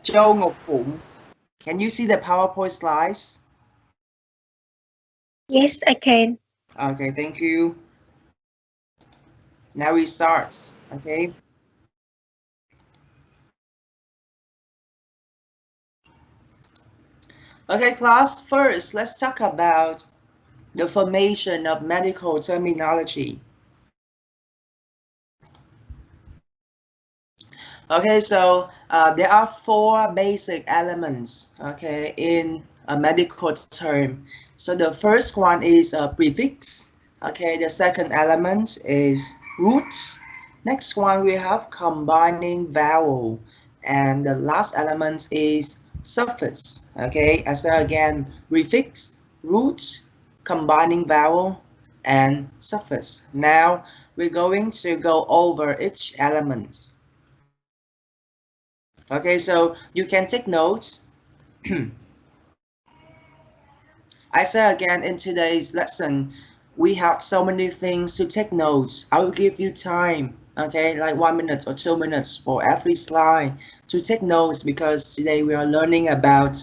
Châu Ngọc Phụng. Can you see the PowerPoint slides? Yes, I can. Okay, thank you. Now we start, okay? Okay, class, first, let's talk about the formation of medical terminology. Okay, so there are four basic elements, okay, in a medical term. So the first one is a prefix. Okay, the second element is roots. Next one we have combining vowel, and the last element is suffix. Okay, I say again, prefix, roots, combining vowel, and suffix. Now we're going to go over each element. Okay, so you can take notes. I say again, in today's lesson, we have so many things to take notes. I will give you time, okay, like 1 minute or 2 minutes for every slide to take notes, because today we are learning about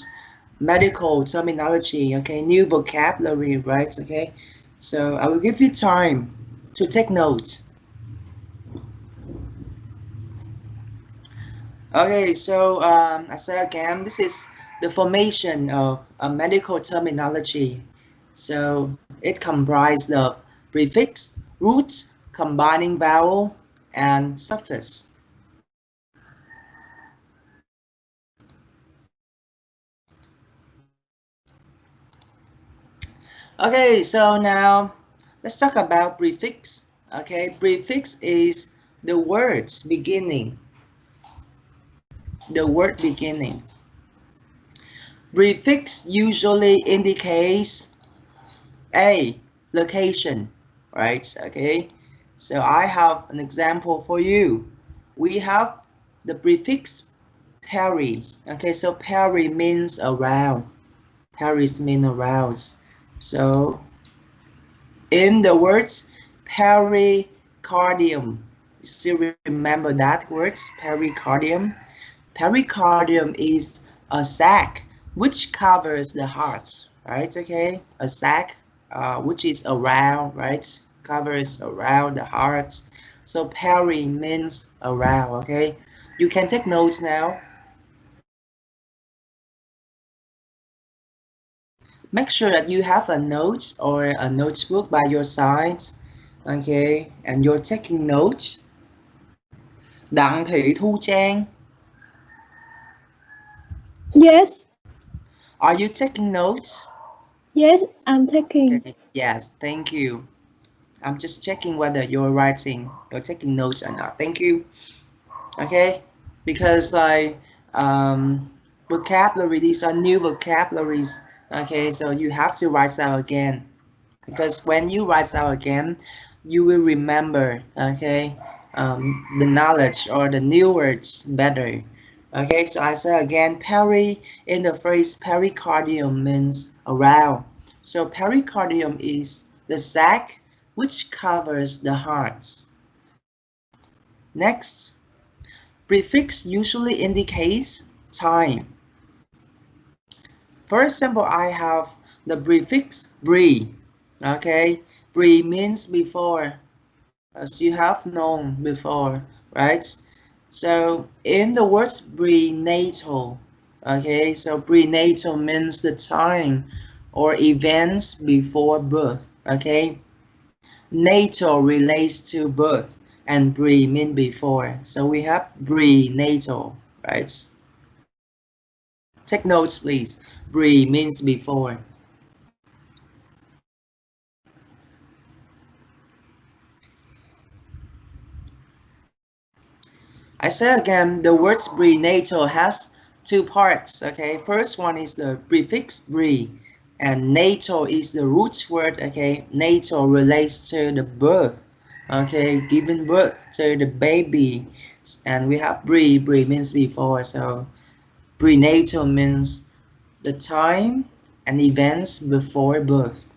medical terminology, okay, new vocabulary, right? Okay, so I will give you time to take notes. Okay, so I say again, this is the formation of a medical terminology. So it comprises of prefix, root, combining vowel, and suffix. Okay, so now let's talk about prefix. Okay, prefix is the words beginning. The word beginning. Prefix usually indicates a location, right? Okay, so I have an example for you. We have the prefix peri. Okay, so peri means around. Paris means around. So in the words pericardium, still remember that word, pericardium? Pericardium is a sac which covers the heart, right? Okay, a sac which is around, right? Covers around the heart. So peri means around, okay? You can take notes now. Make sure that you have a note or a notebook by your side, okay? And you're taking notes. Đặng Thị Thu Trang, Yes, are you taking notes? yes, I'm taking. Okay. Yes, thank you. I'm just checking whether you're taking notes or not. Thank you. Okay, because vocabulary, these are new vocabularies. Okay, so you have to write out again, because when you write out again, you will remember, okay, the knowledge or the new words better. Okay, so I say again, peri in the phrase pericardium means around. So pericardium is the sac which covers the heart. Next, prefix usually indicates time. For example, I have the prefix bre. Okay, bre means before, as you have known before, right? So in the words prenatal, okay, so prenatal means the time or events before birth, okay? Natal relates to birth and pre mean before. So we have prenatal, right? Take notes, please. Pre means before. I say again, the word prenatal has two parts, okay? First one is the prefix pre, and natal is the root word, okay? Natal relates to the birth, okay? Giving birth to the baby. And we have pre means before, so prenatal means the time and events before birth.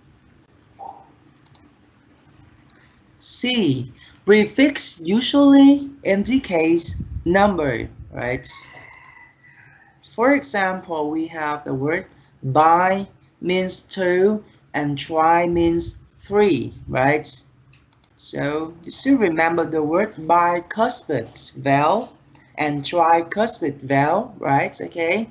C. Prefix usually indicates number, right? For example, we have the word by means two and try means three, right? So you should remember the word bicuspid vowel and tricuspid vowel, right? Okay.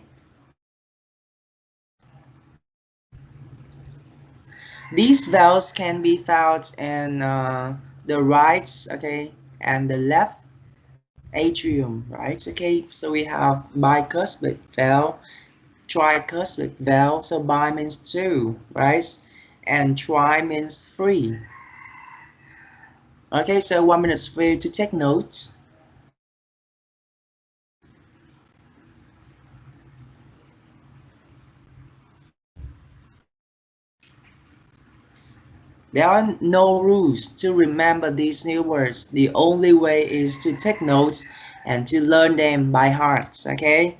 These vowels can be found in the right, okay, and the left atrium, right? Okay, so we have bicuspid vowel, tricuspid vowel. So bi means two, right? And tri means three. Okay, so 1 minute for you to take notes. There are no rules to remember these new words. The only way is to take notes and to learn them by heart, okay?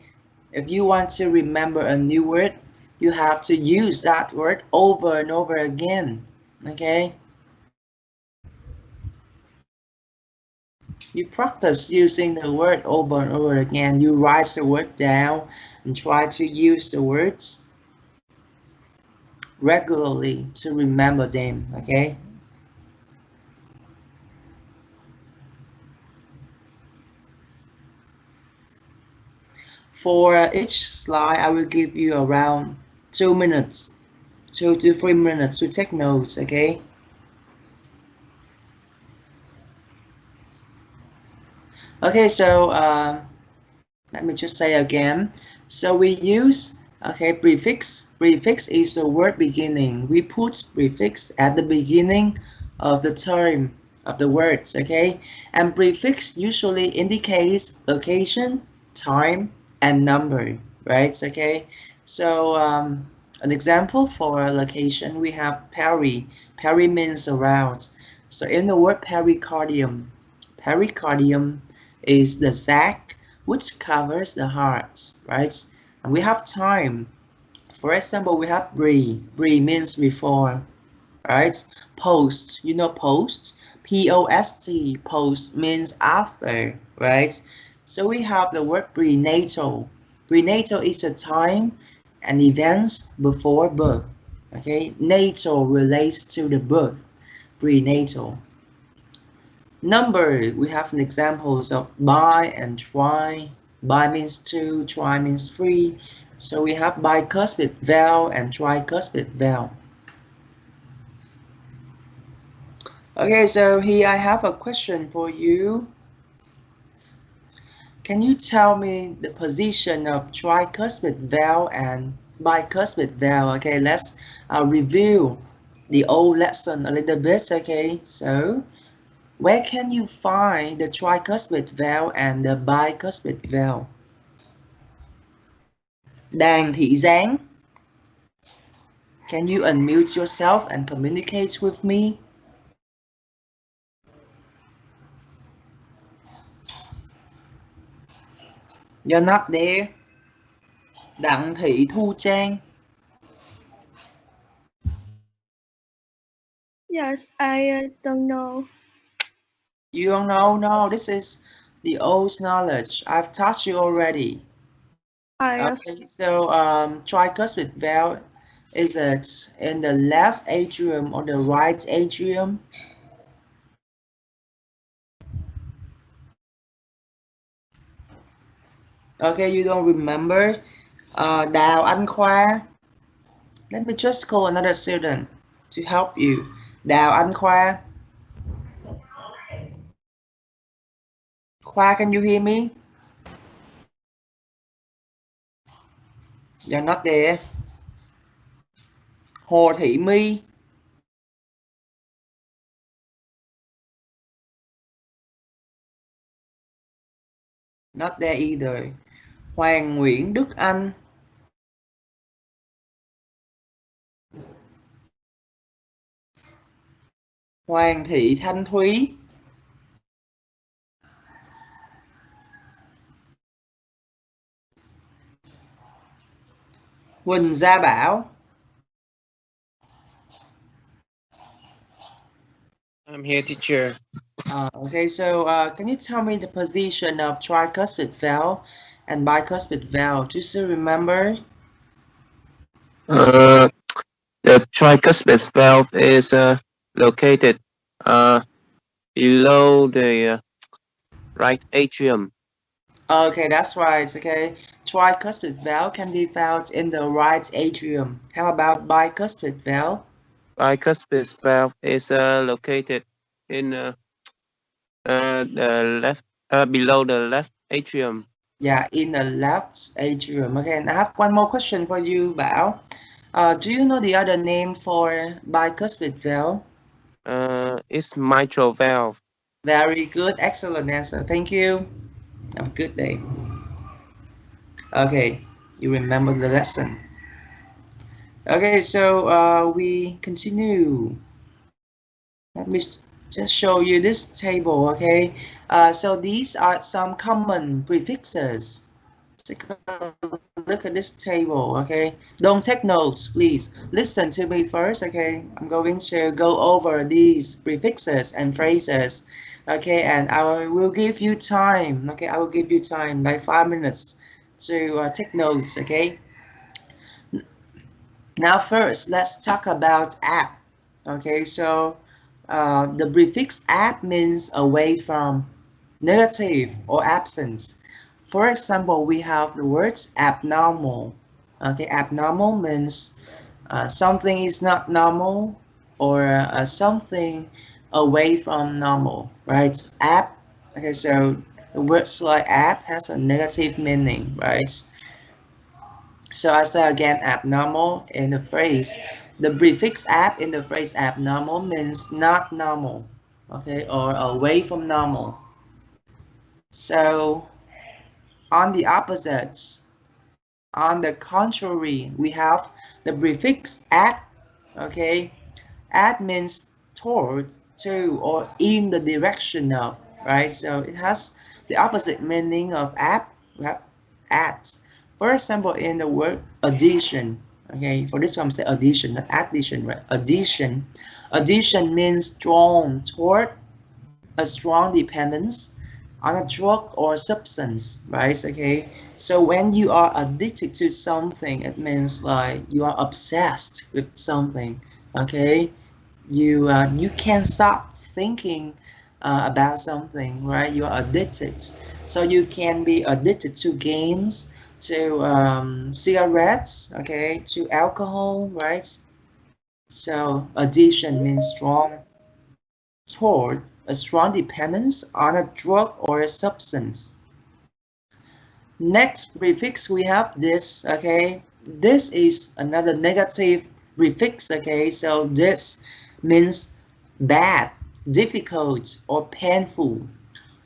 If you want to remember a new word, you have to use that word over and over again, okay? You practice using the word over and over again. You write the word down and try to use the words regularly to remember them, okay? For each slide, I will give you around 2 minutes, 2 to 3 minutes to take notes, okay? Okay, so let me just say again. So we use, okay, prefix. Prefix is the word beginning. We put prefix at the beginning of the term of the words, okay? And prefix usually indicates location, time, and number, right? Okay. So an example for a location, we have peri. Peri means around. So in the word pericardium, pericardium is the sac which covers the heart, right? And we have time. For example, we have pre. Pre means before, right? Post, you know post? P-O-S-T, post means after, right? So we have the word prenatal. Prenatal is a time and events before birth, okay? Natal relates to the birth, prenatal. Number, we have an examples of bi and tri. Bi means two, tri means three. So we have bicuspid vowel and tricuspid vowel. Okay, so here I have a question for you. Can you tell me the position of tricuspid vowel and bicuspid vowel? Okay, let's review the old lesson a little bit. Okay, so where can you find the tricuspid vowel and the bicuspid vowel? Đàn Thị Giang, can you unmute yourself and communicate with me? You're not there. Đặng Thị Thu Trang. Yes, I don't know. You don't know? No, this is the old knowledge. I've taught you already. Okay, so tricuspid valve, is it in the left atrium or the right atrium? Okay, you don't remember? Đào Anh Khoa. Let me just call another student to help you. Đào Anh Khoa. Khoa, can you hear me? You're not there. Hồ Thị My. Not there either. Hoàng Nguyễn Đức Anh. Hoàng Thị Thanh Thúy. Huỳnh Gia Bảo. I'm here, teacher. Okay, so can you tell me the position of tricuspid valve and bicuspid valve? Do you still remember? Uh, the tricuspid valve is located uh, below the right atrium. Okay, that's right. Okay, tricuspid valve can be found in the right atrium. How about bicuspid valve? Bicuspid valve is located in the left below the left atrium. Yeah, in the left atrium. Okay, and I have one more question for you, Bao. Do you know the other name for bicuspid valve? It's mitral valve. Very good, excellent answer. Thank you. Have a good day. Okay, you remember the lesson. Okay, so we continue. Let me just show you this table, okay? So these are some common prefixes. Take a look at this table, okay? Don't take notes, please. Listen to me first, okay? I'm going to go over these prefixes and phrases, okay? And I will give you time, okay? I will give you time, like 5 minutes to take notes, okay? Now first, let's talk about app. Okay, so the prefix app means away from, negative, or absent. For example, we have the words abnormal. Okay, abnormal means something is not normal or something away from normal, right? App. Okay, so the words like app has a negative meaning, right? So I say again abnormal in the phrase. The prefix ab in the phrase abnormal means not normal, okay, or away from normal. So on the opposites, on the contrary, we have the prefix at, okay. At means toward, to, or in the direction of, right? So it has the opposite meaning of at. We have at. For example, in the word addition, okay, for this one, say addition, not addition, right? Addition. Addition means drawn toward a strong dependence on a drug or substance, right? Okay, so when you are addicted to something, it means like you are obsessed with something, okay? You can't stop thinking about something, right? You're addicted. So you can be addicted to games, to cigarettes, okay, to alcohol, right? So addiction means strong toward a strong dependence on a drug or a substance. Next prefix we have this, okay? This is another negative prefix, okay? So this means bad, difficult, or painful.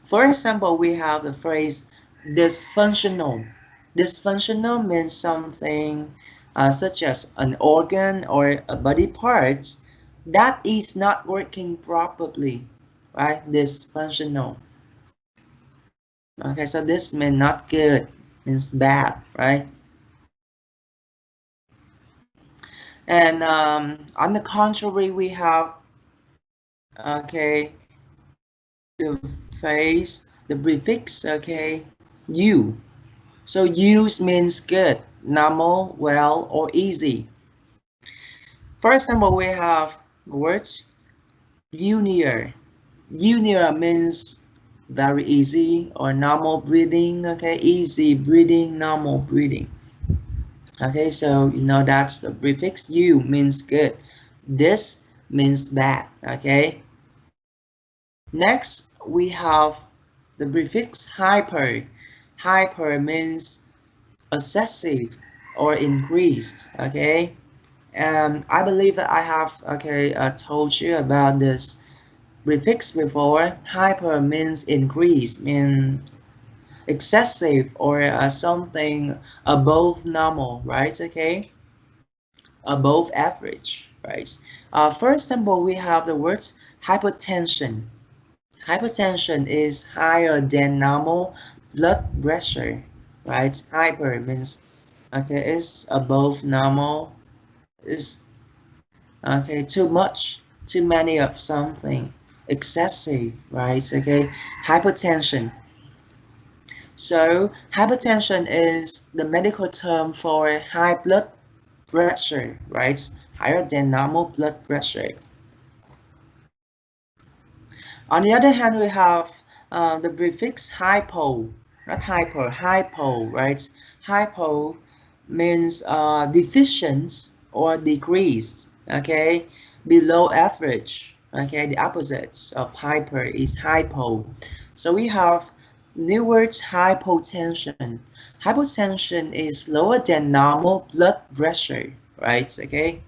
For example, we have the phrase dysfunctional. Dysfunctional means something such as an organ or a body part that is not working properly, right? Dysfunctional. Okay, so this means not good, means bad, right? And on the contrary, we have, okay, the phrase, the prefix, okay, you. So use means good, normal, well, or easy. For example, we have words junior. Junior means very easy or normal breathing, okay, easy breathing, normal breathing. Okay, so you know that's the prefix you means good. This means bad, okay? Next, we have the prefix hyper. Hyper means excessive or increased, okay? I believe that I have, okay, told you about this prefix before. Hyper means increase, means excessive or something above normal, right? Okay, above average, right? For example, we have the words hypertension. Hypertension is higher than normal blood pressure, right? Hyper means, okay, it's above normal, is, okay, too much, too many of something, excessive, right? Okay, hypertension. So hypertension is the medical term for high blood pressure, right? Higher than normal blood pressure. On the other hand, we have the prefix hypo, not hyper, hypo, right? Hypo means deficient or decreased, okay? Below average, okay? The opposite of hyper is hypo. So we have new words hypotension. Hypotension is lower than normal blood pressure, right? Okay?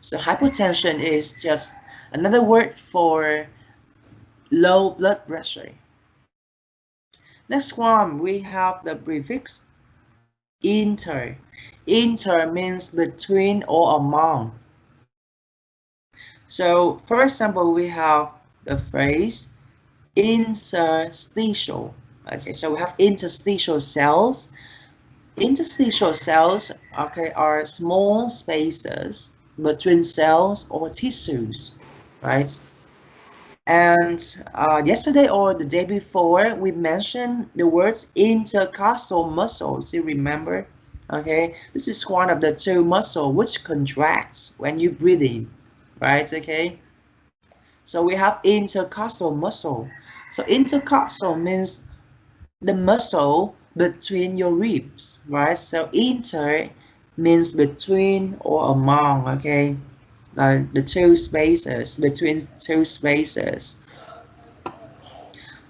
So hypotension is just another word for low blood pressure. Next one, we have the prefix inter. Inter means between or among. So for example, we have the phrase interstitial. Okay, so we have interstitial cells. Interstitial cells, okay, are small spaces between cells or tissues, right? And yesterday or the day before, we mentioned the words intercostal muscles. You remember? Okay, this is one of the two muscles which contracts when you breathe in, right? Okay, so we have intercostal muscle. So intercostal means the muscle between your ribs, right? So inter means between or among, okay? The two spaces, between two spaces.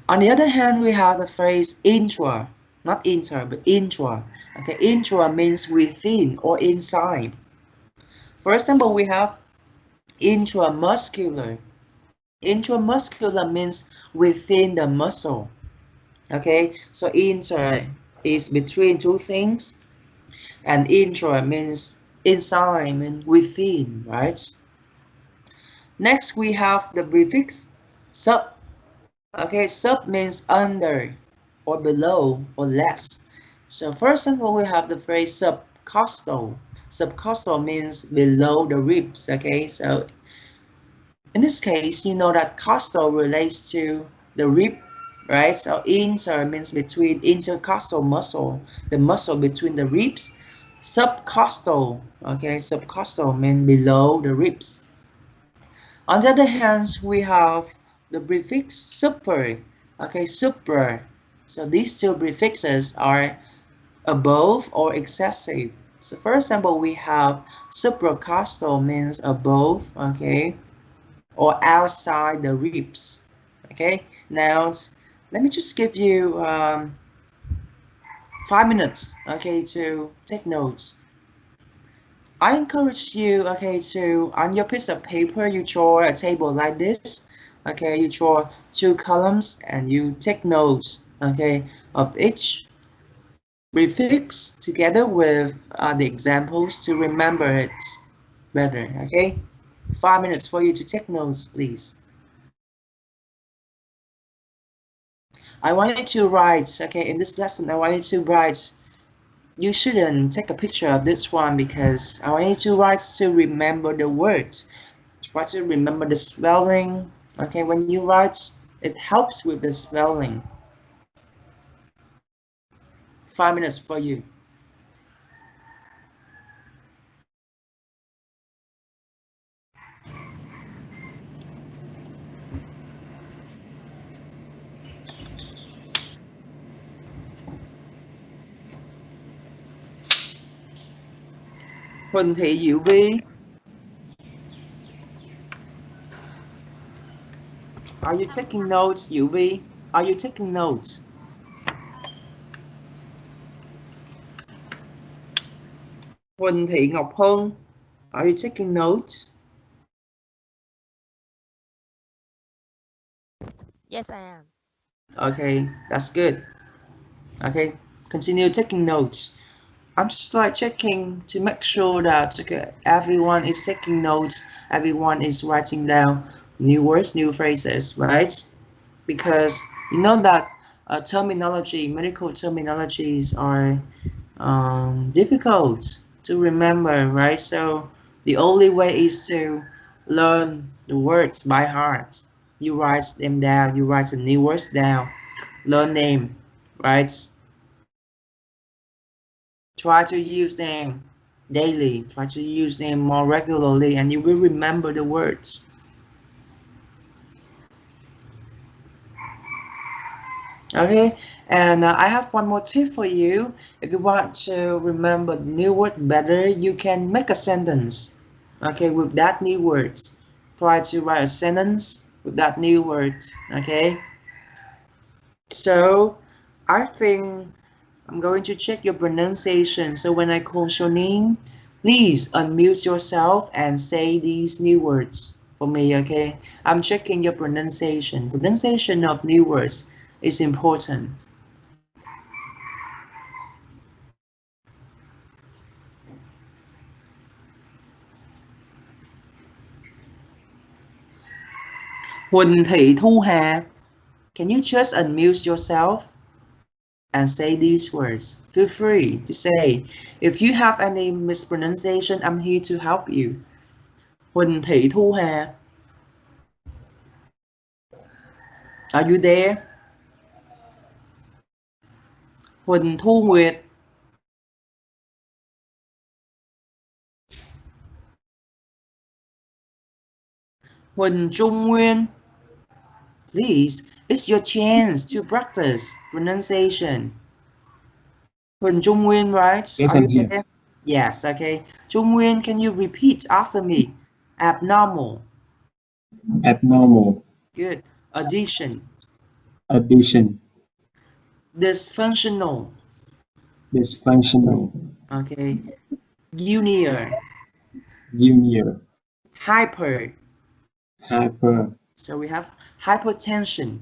On the other hand, we have the phrase intra, not inter, but intra. Okay, intra means within or inside. For example, we have intramuscular. Intramuscular means within the muscle. Okay, so inter is between two things, and intra means inside, means within, right? Next, we have the prefix sub. Okay, sub means under or below or less. So for example, we have the phrase subcostal. Subcostal means below the ribs. Okay, so in this case, you know that costal relates to the rib, right? So inter means between intercostal muscle, the muscle between the ribs. Subcostal, okay, subcostal means below the ribs. On the other hand, we have the prefix super. Okay, super. So these two prefixes are above or excessive. So for example, we have supracostal means above, okay, or outside the ribs. Okay, now let me just give you 5 minutes, okay, to take notes. I encourage you, okay, to on your piece of paper you draw a table like this. Okay, you draw two columns and you take notes, okay, of each prefix together with the examples to remember it better. Okay, 5 minutes for you to take notes, please. I want you to write, okay, in this lesson I want you to write. You shouldn't take a picture of this one because I want you to write to remember the words. Try to remember the spelling. Okay, when you write, it helps with the spelling. 5 minutes for you. Huỳnh Thị Diệu Vi, are you taking notes, Diệu Vi? Are you taking notes? Huỳnh Thị Ngọc Hân, are you taking notes? Yes, I am. Okay, that's good. Okay, continue taking notes. I'm just like checking to make sure that okay, everyone is taking notes, everyone is writing down new words, new phrases, right? Because you know that terminology, medical terminologies are difficult to remember, right? So the only way is to learn the words by heart. You write them down, you write the new words down, learn them, right? Try to use them daily. Try to use them more regularly, and you will remember the words. Okay, and I have one more tip for you. If you want to remember the new word better, you can make a sentence. Okay, with that new words. Try to write a sentence with that new word. Okay, so I think I'm going to check your pronunciation. So when I call your name, please unmute yourself and say these new words for me, okay? I'm checking your pronunciation. Pronunciation of new words is important. Huỳnh Thị Thu Hà, can you just unmute yourself and say these words? Feel free to say. If you have any mispronunciation, I'm here to help you. Huỳnh Thị Thu Hà, are you there? Huỳnh Thu Nguyệt, Huỳnh Trung Nguyên. Please, it's your chance to practice pronunciation. Huỳnh Trung Nguyên, right? Yes, Are I'm you here. there? Yes, okay. Trung Nguyên, can you repeat after me? Abnormal. Abnormal. Good. Addition. Addition. Dysfunctional. Dysfunctional. Okay. Junior. Junior. Hyper. Hyper. So we have hypertension.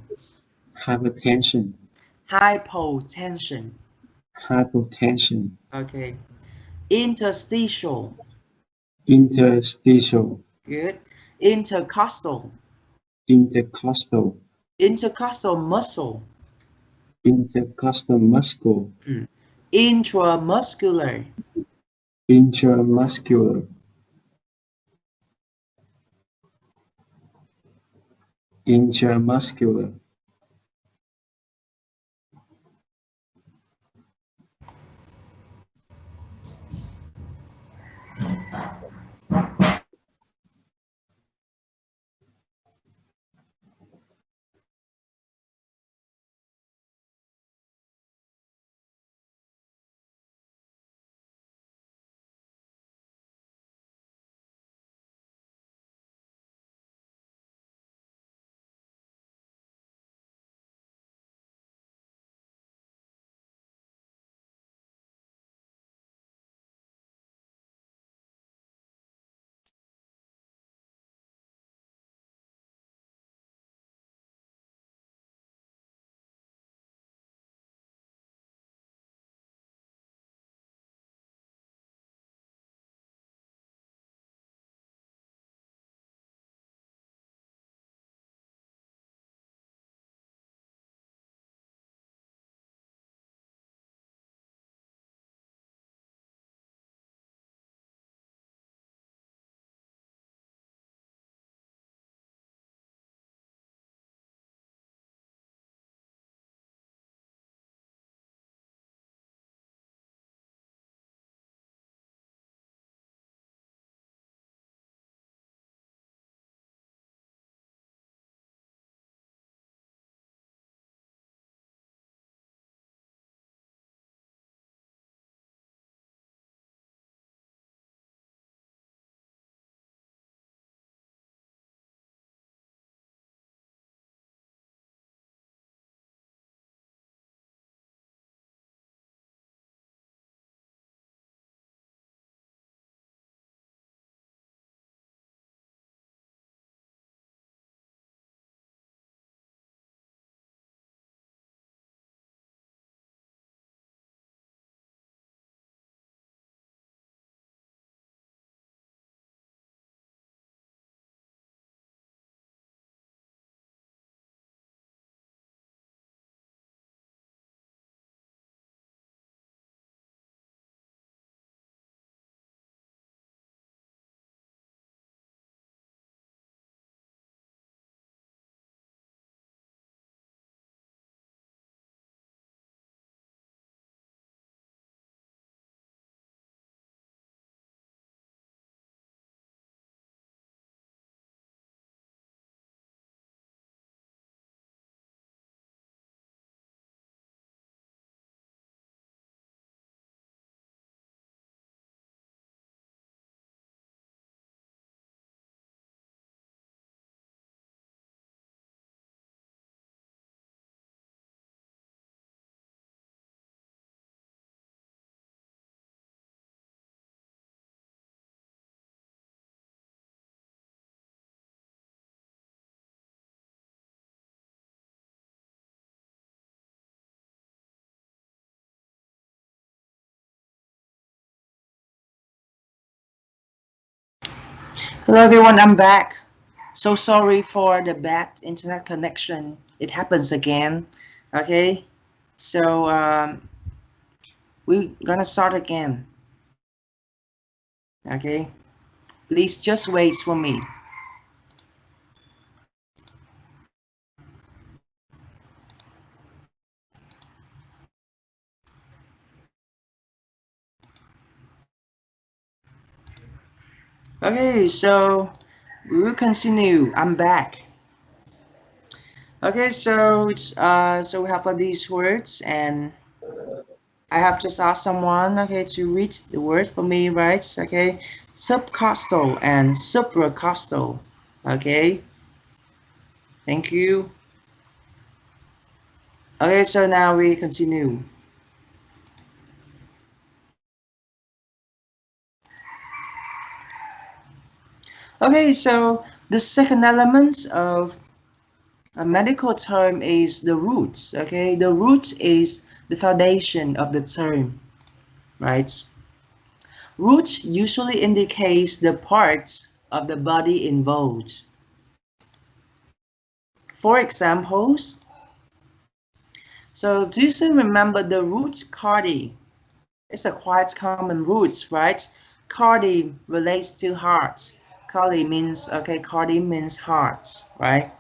Hypertension. Hypotension. Hypotension. Okay. Interstitial. Interstitial. Good. Intercostal. Intercostal. Intercostal muscle. Intercostal muscle. Intramuscular. Intramuscular. Intramuscular. Hello everyone, I'm back. So sorry for the bad internet connection. It happens again. Okay, so we're gonna start again. Okay, please just wait for me. Okay, so we will continue. I'm back. Okay, so so we have these words, and I have just asked someone, okay, to read the word for me, right? Okay, subcostal and supracostal. Okay, thank you. Okay, so now we continue. Okay, so the second element of a medical term is the roots. Okay, the roots is the foundation of the term, right? Roots usually indicates the parts of the body involved. For examples, so do you still remember the root cardi? It's a quite common root, right? Cardi relates to heart. Cardi means, okay, cardi means heart, right?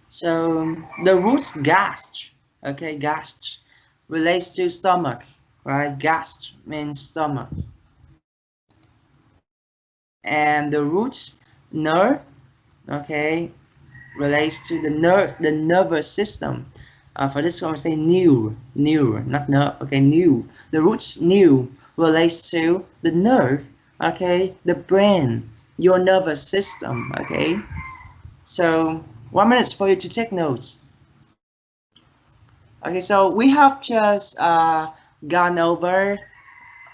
So the root gast, okay, gast relates to stomach, right? Gast means stomach. And the root nerve, okay, relates to the nerve, the nervous system. For this one, we say new, not nerve, okay, new. The root new relates to the nerve, okay, the brain, your nervous system, okay. So 1 minute for you to take notes. Okay, so we have just gone over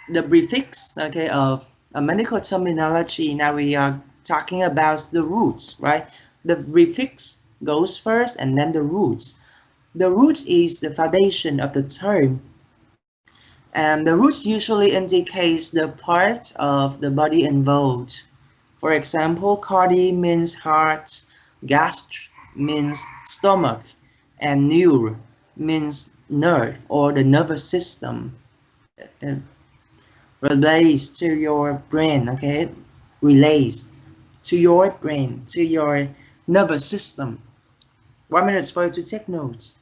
the prefix, okay, of a medical terminology. Now we are talking about the roots, right? The prefix goes first and then the roots. The roots is the foundation of the term. And the roots usually indicates the part of the body involved. For example, cardi means heart, gast means stomach, and neuro means nerve or the nervous system. It relates to your brain, okay? Relates to your brain, to your nervous system. 1 minute for you to take notes.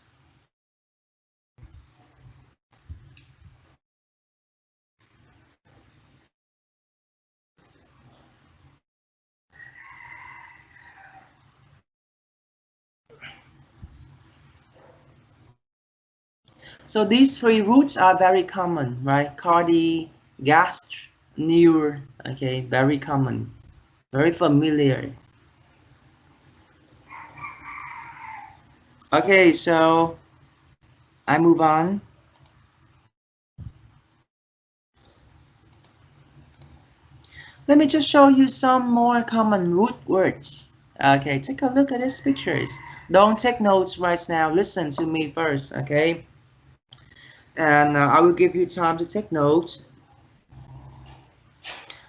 So these three roots are very common, right? Cardi, gast, neuro, okay, very common, very familiar. Okay, so I move on. Let me just show you some more common root words. Okay, take a look at these pictures. Don't take notes right now. Listen to me first, okay? And I will give you time to take notes.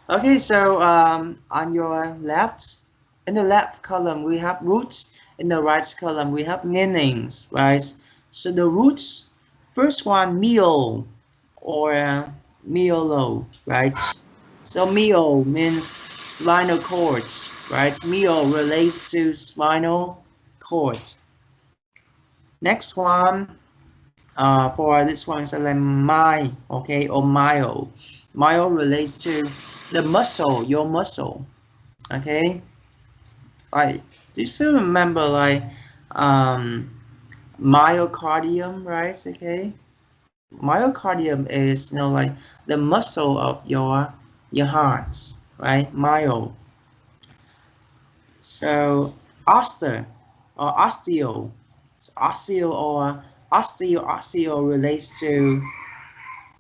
Okay, so on your left, in the left column, we have roots. In the right column, we have meanings, right? So the roots, first one, meal or miolo, right? So mio means spinal cord, right? Mio relates to spinal cord. Next one, for this one is like my, okay, or myo. Myo relates to the muscle, your muscle, okay? Like, do you still remember like myocardium, right? Okay, myocardium is, you know, like the muscle of your heart, right? Myo. So osteo or osteo, so osteo or osteo relates to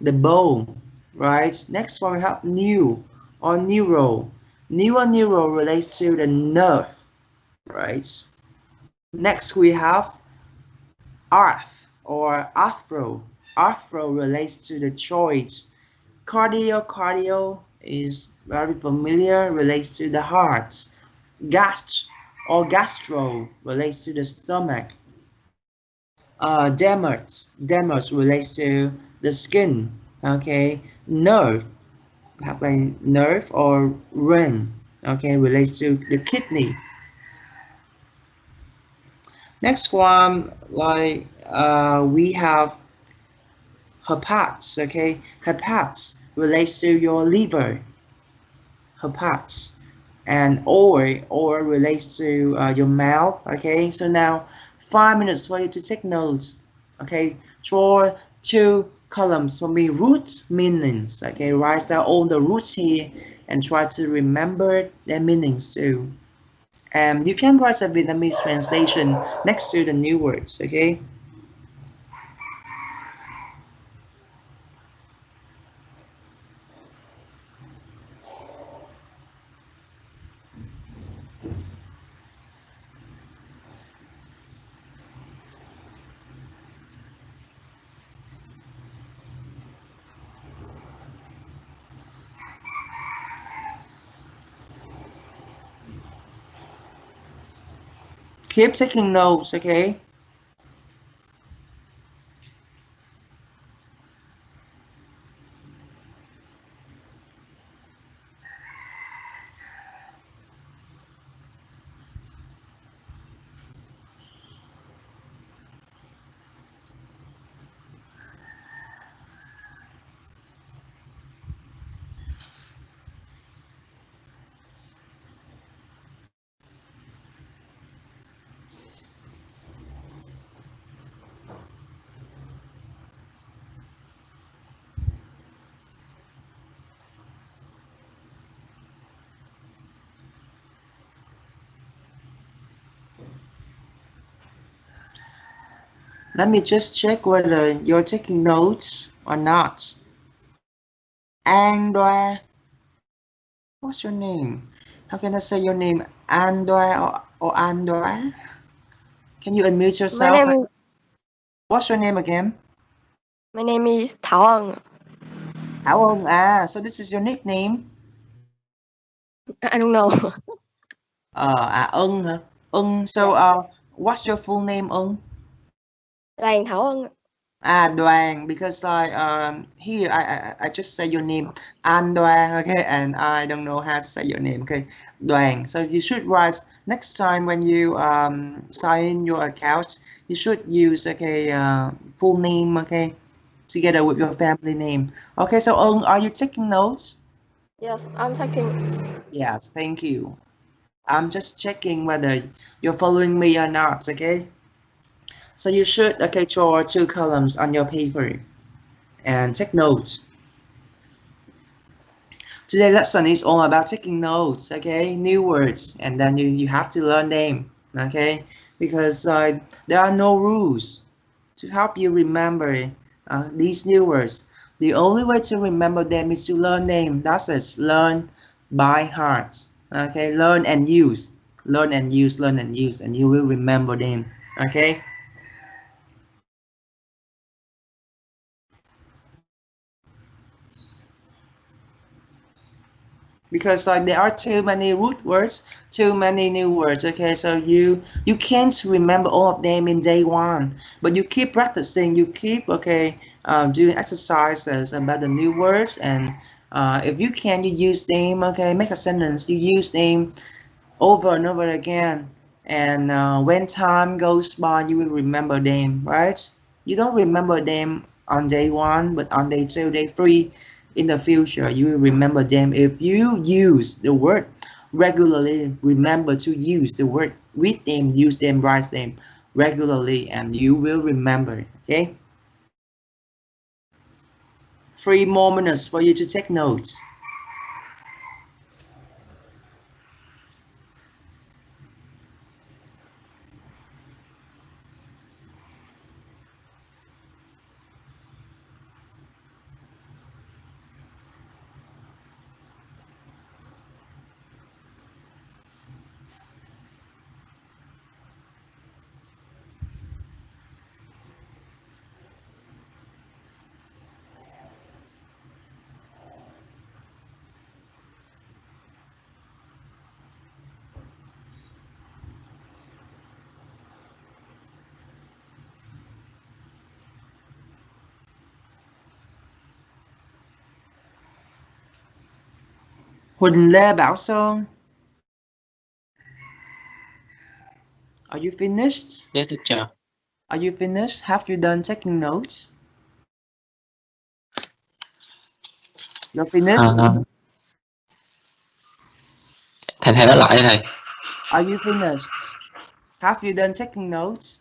the bone, right? Next one we have new or neuro. Neuro relates to the nerve, right? Next we have arth or arthro. Arthro relates to the joints. Cardio is very familiar, relates to the heart. Gast or gastro relates to the stomach. Dermis relates to the skin. Okay, nerve, have a nerve or ring. Okay, relates to the kidney. Next one, like we have hepates. Okay, hepates relates to your liver. Hepates. And or relates to your mouth. Okay, so now 5 minutes for you to take notes. Okay, draw 2 columns for me, roots, meanings. Okay, write down all the roots here and try to remember their meanings too. And you can write a Vietnamese translation next to the new words. Okay, keep taking notes. Okay. Let me just check whether you're taking notes or not. Andra, what's your name? How can I say your name? Andra or Andra? Can you unmute My yourself? name What's your name again? is Thảo Ân. Thảo Ân. Ah, so this is your nickname? I don't know. Ân hả? Ân. So what's your full name, Ân? Đoàn Thảo Ân. Đoàn, because here I just say your name Đoàn, okay, and I don't know how to say your name, okay, Đoàn. So you should write next time when you sign in your account, you should use okay full name, okay, together with your family name. Okay, so are you taking notes? Yes, I'm taking. Yes, thank you. I'm just checking whether you're following me or not, okay? So you should okay draw 2 columns on your paper and take notes. Today's lesson is all about taking notes, okay? New words, and then you have to learn them, okay? Because there are no rules to help you remember these new words. The only way to remember them is to learn them. That's it. Learn by heart, okay? Learn and use. Learn and use, learn and use, and you will remember them, okay? Because there are too many root words, too many new words. Okay, so you can't remember all of them in day one, but you keep practicing, you keep okay doing exercises about the new words, and if you can, you use them. Okay, make a sentence, you use them over and over again, and when time goes by, you will remember them, right? You don't remember them on day one, but on day two, day three, in the future, you will remember them if you use the word regularly. Remember to use the word, read them, use them, write them regularly, and you will remember. Okay, 3 more minutes for you to take notes. Huỳnh Lê Bảo Sơn, are you finished? Yes, teacher. Are you finished? Have you done taking notes? You're finished? Thầy nói lại thầy. Are you finished? Have you done taking notes?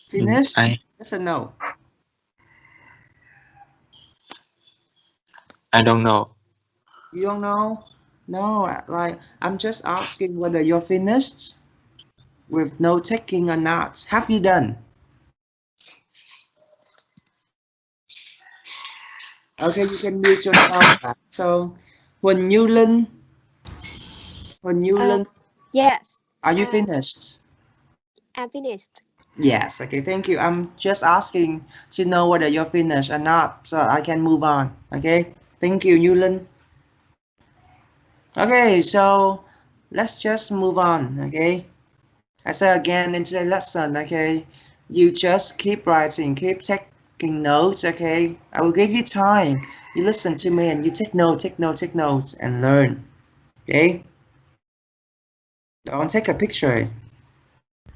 Finished? Yes or no? I don't know. You don't know? No, like I'm just asking whether you're finished with no taking or not. Have you done? Okay, you can mute yourself. So, Huỳnh Như Linh, Yes, are you finished? I'm finished. Yes. Okay, thank you. I'm just asking to know whether you're finished or not, so I can move on. Okay, thank you, Như Linh. Okay, so let's just move on. Okay, I say again in today's lesson. Okay, you just keep writing, keep taking notes. Okay, I will give you time. You listen to me and you take notes, and learn. Okay, don't take a picture.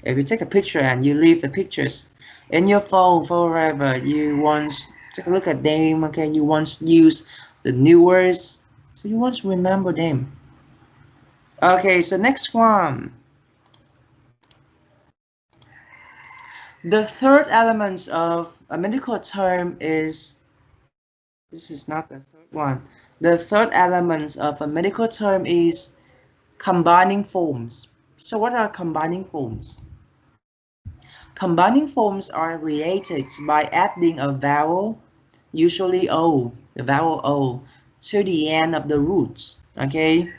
If you take a picture and you leave the pictures in your phone forever, you want take a look at them. Okay, you want to use the new words, so you want to remember them. Okay, so next one. The third element of a medical term is, this is not the third one. The third element of a medical term is combining forms. So what are combining forms? Combining forms are created by adding a vowel, usually O, the vowel O, to the end of the roots. Okay,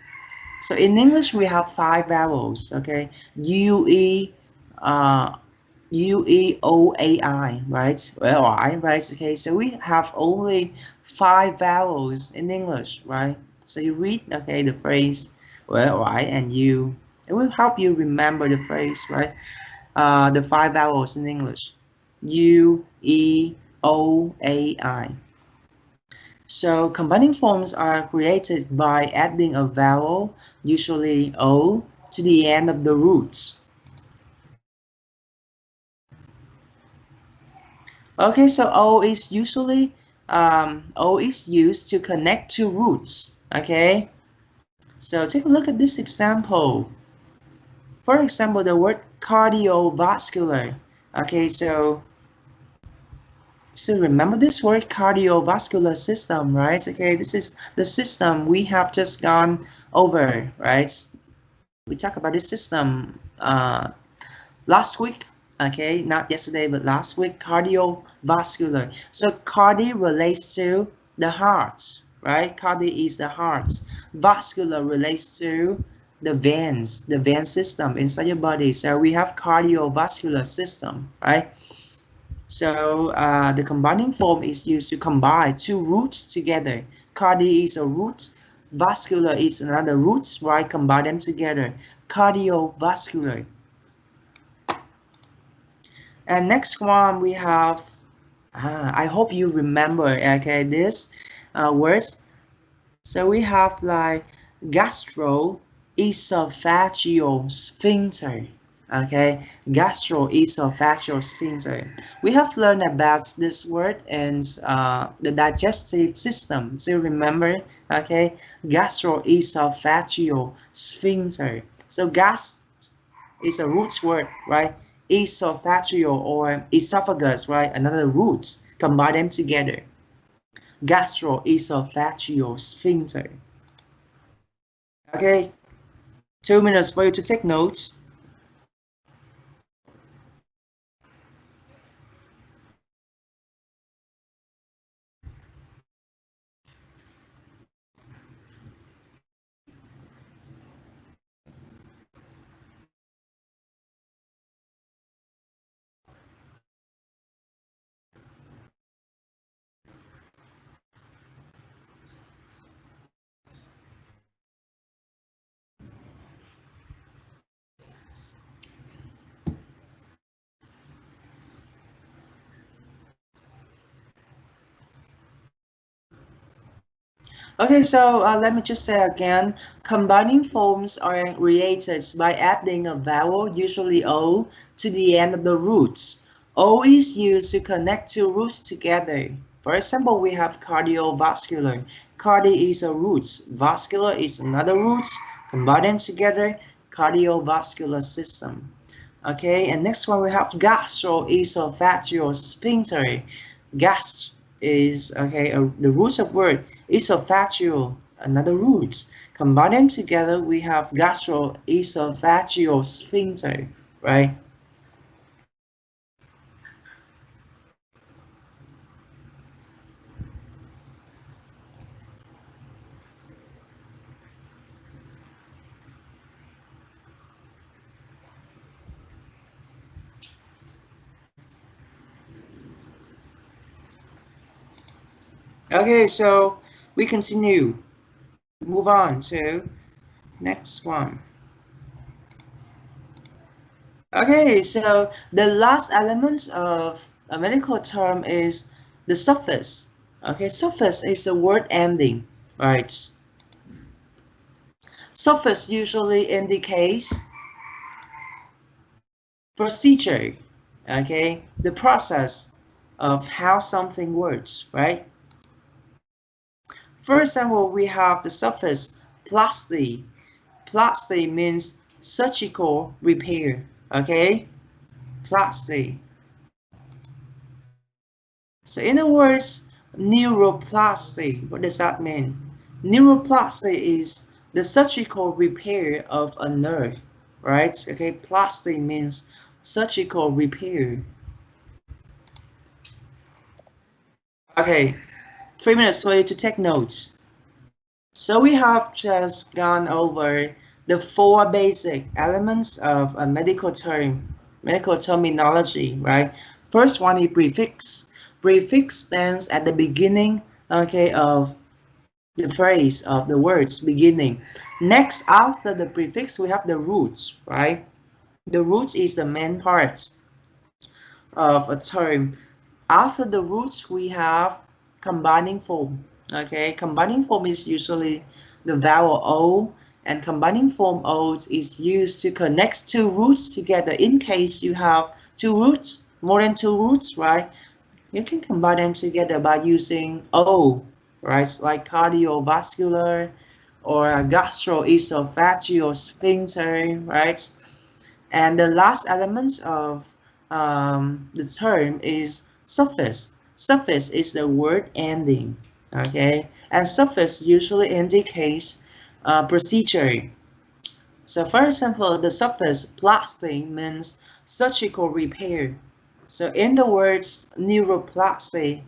so in English we have 5 vowels. Okay, U, E, U-E-O-A-I, right? Well, I, right? Okay, so we have only 5 vowels in English, right? So you read, okay, the phrase, well, I and you. It will help you remember the phrase, right? The 5 vowels in English. U-E-O-A-I. So combining forms are created by adding a vowel, usually O, to the end of the roots. Okay, so O is usually O is used to connect two roots. Okay, so take a look at this example. For example, the word cardiovascular. Okay, so remember this word cardiovascular system, right? Okay, this is the system we have just gone over, right? We talked about this system last week. Okay, not yesterday, but last week. Cardiovascular. So cardi relates to the heart, right? Cardi is the heart. Vascular relates to the vein system inside your body. So we have cardiovascular system, right? So the combining form is used to combine two roots together. Cardi is a root, vascular is another root, right? Combine them together. Cardiovascular. And next one we have, I hope you remember, okay, this words. So we have like gastroesophageal sphincter. Okay, gastroesophageal sphincter. We have learned about this word and the digestive system. So remember, okay, gastroesophageal sphincter. So gas is a root word, right? Esophageal or esophagus, right? Another roots. Combine them together. Gastroesophageal sphincter. Okay, 2 minutes for you to take notes. Okay, so let me just say again, combining forms are created by adding a vowel, usually O, to the end of the roots. O is used to connect two roots together. For example, we have cardiovascular. Cardi is a root, vascular is another root. Combine them together, cardiovascular system. Okay, and next one we have gastroesophageal sphincter. Gas is the root of word esophageal, another root. Combine them together, we have gastroesophageal sphincter, right? Okay, so we continue. Move on to next one. Okay, so the last element of a medical term is the suffix. Okay, suffix is the word ending, right? Suffix usually indicates procedure, okay, the process of how something works, right? For example, we have the suffix plasty. Plasty means surgical repair, okay? Plasty. So in other words, neuroplasty, what does that mean? Neuroplasty is the surgical repair of a nerve, right? Okay, plasty means surgical repair. Okay, 3 minutes for you to take notes. So we have just gone over the 4 basic elements of a medical terminology, right? First one is prefix. Prefix stands at the beginning, okay, of the phrase of the words beginning. Next, after the prefix, we have the roots, right? The roots is the main part of a term. After the roots, we have combining form. Okay, combining form is usually the vowel O, and combining form O is used to connect two roots together. In case you have two roots, more than two roots, right? You can combine them together by using O, right? Like cardiovascular or gastroesophageal sphincter, right? And the last element of the term is suffix. Suffix is the word ending, okay? And suffix usually indicates procedure. So for example, the suffix plasty means surgical repair. So in the words neuroplasty,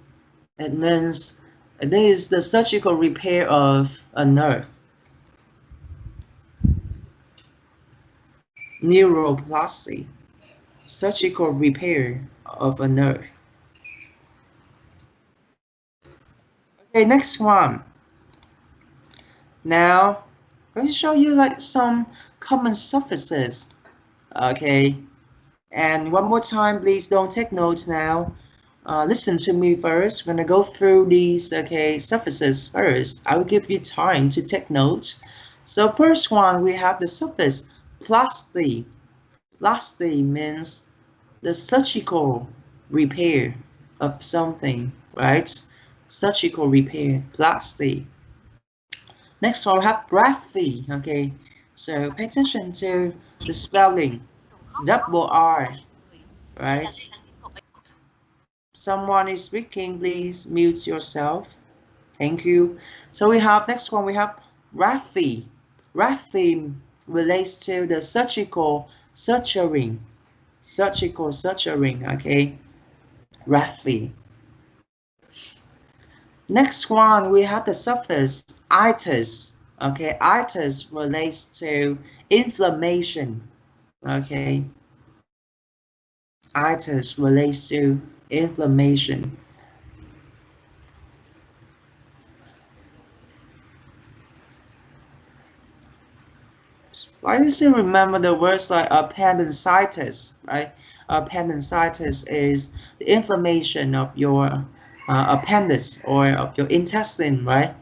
it means it is the surgical repair of a nerve. Neuroplasty, surgical repair of a nerve. Okay, next one. Now, let me show you like some common suffixes. Okay, and one more time, please don't take notes now. Listen to me first. We're gonna go through these suffixes first. I will give you time to take notes. So first one, we have the suffix plasty. Plasty means the surgical repair of something, right? Surgical repair, plasty. Next one, we have graphy. Okay, so pay attention to the spelling. Double R, right? Someone is speaking, please mute yourself. Thank you. So we have next one, we have graphy. Graphy relates to the surgical suturing. Surgical suturing, okay? Graphy. Next one, we have the suffix itis. Okay, itis relates to inflammation. Okay, itis relates to inflammation. Why do you still remember the words like appendicitis, right? Appendicitis is the inflammation of your appendix or of your intestine, right?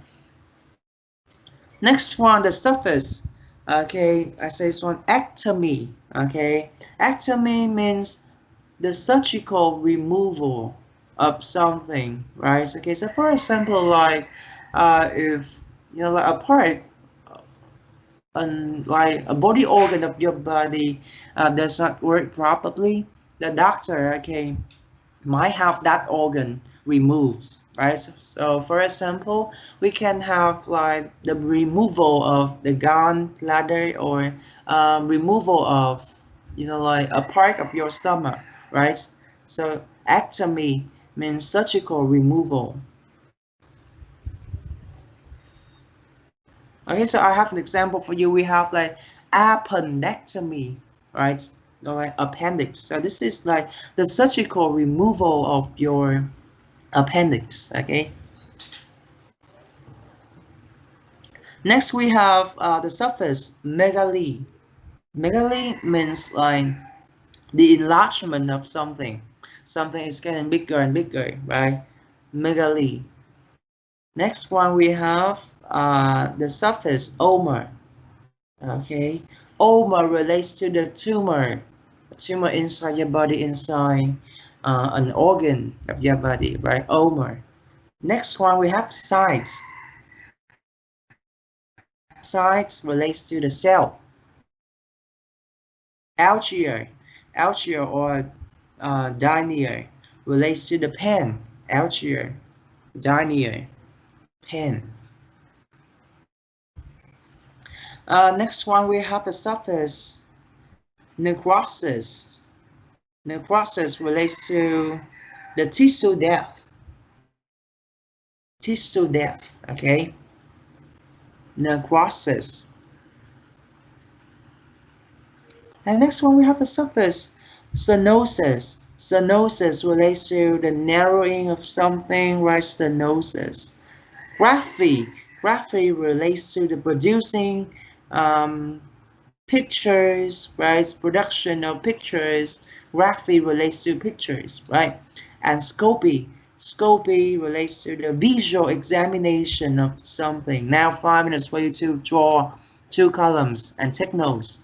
Next one, the suffix. Okay, I say this one, ectomy. Okay, ectomy means the surgical removal of something, right? Okay, so for example, like if you know, like a part, like a body organ of your body does not work properly, the doctor, okay, might have that organ removed, right? So for example, we can have like the removal of the gallbladder or removal of, you know, like a part of your stomach, right? So ectomy means surgical removal. Okay, so I have an example for you. We have like appendectomy, right? Or like appendix. So this is like the surgical removal of your appendix. Okay. Next, we have the suffix megaly. Megaly means like the enlargement of something. Something is getting bigger and bigger, right? Megaly. Next one, we have the suffix omer. Okay, omer relates to the tumor. A tumor inside your body, inside an organ of your body, right? Omer. Next one, we have sites. Sites relates to the cell. Algier, Algier or dinier relates to the pen. Algier, dinier, pen. Next one, we have the suffix necrosis. Necrosis relates to the tissue death. Tissue death, okay? Necrosis. And next one, we have the suffix stenosis. Stenosis relates to the narrowing of something, right? Stenosis. Graphy. Graphy relates to the producing pictures, right? Production of pictures. Graphy relates to pictures, right? And scopy. Scopy relates to the visual examination of something. Now 5 minutes for you to draw 2 columns and take notes.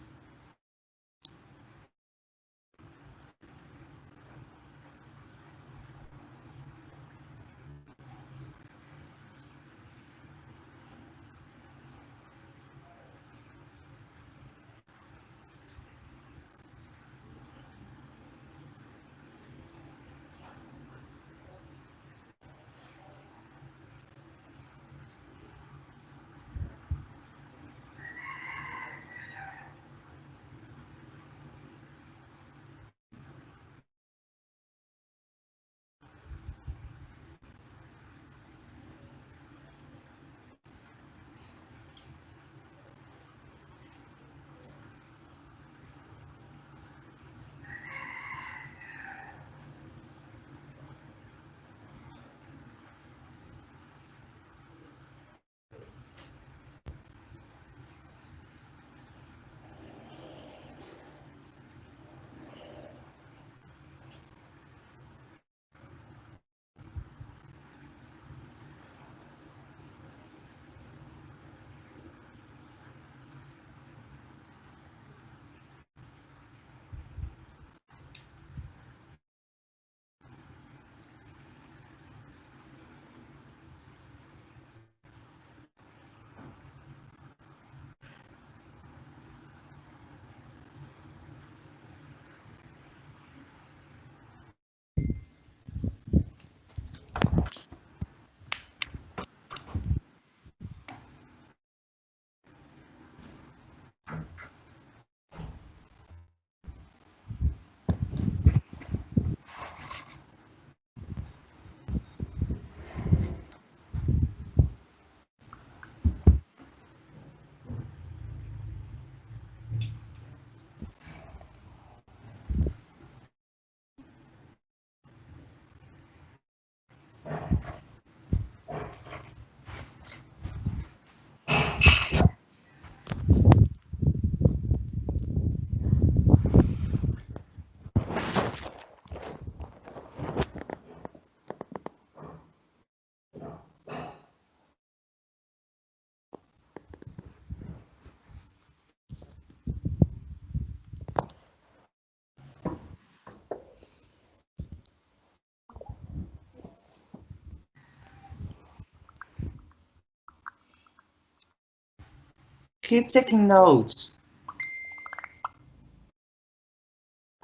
Keep taking notes.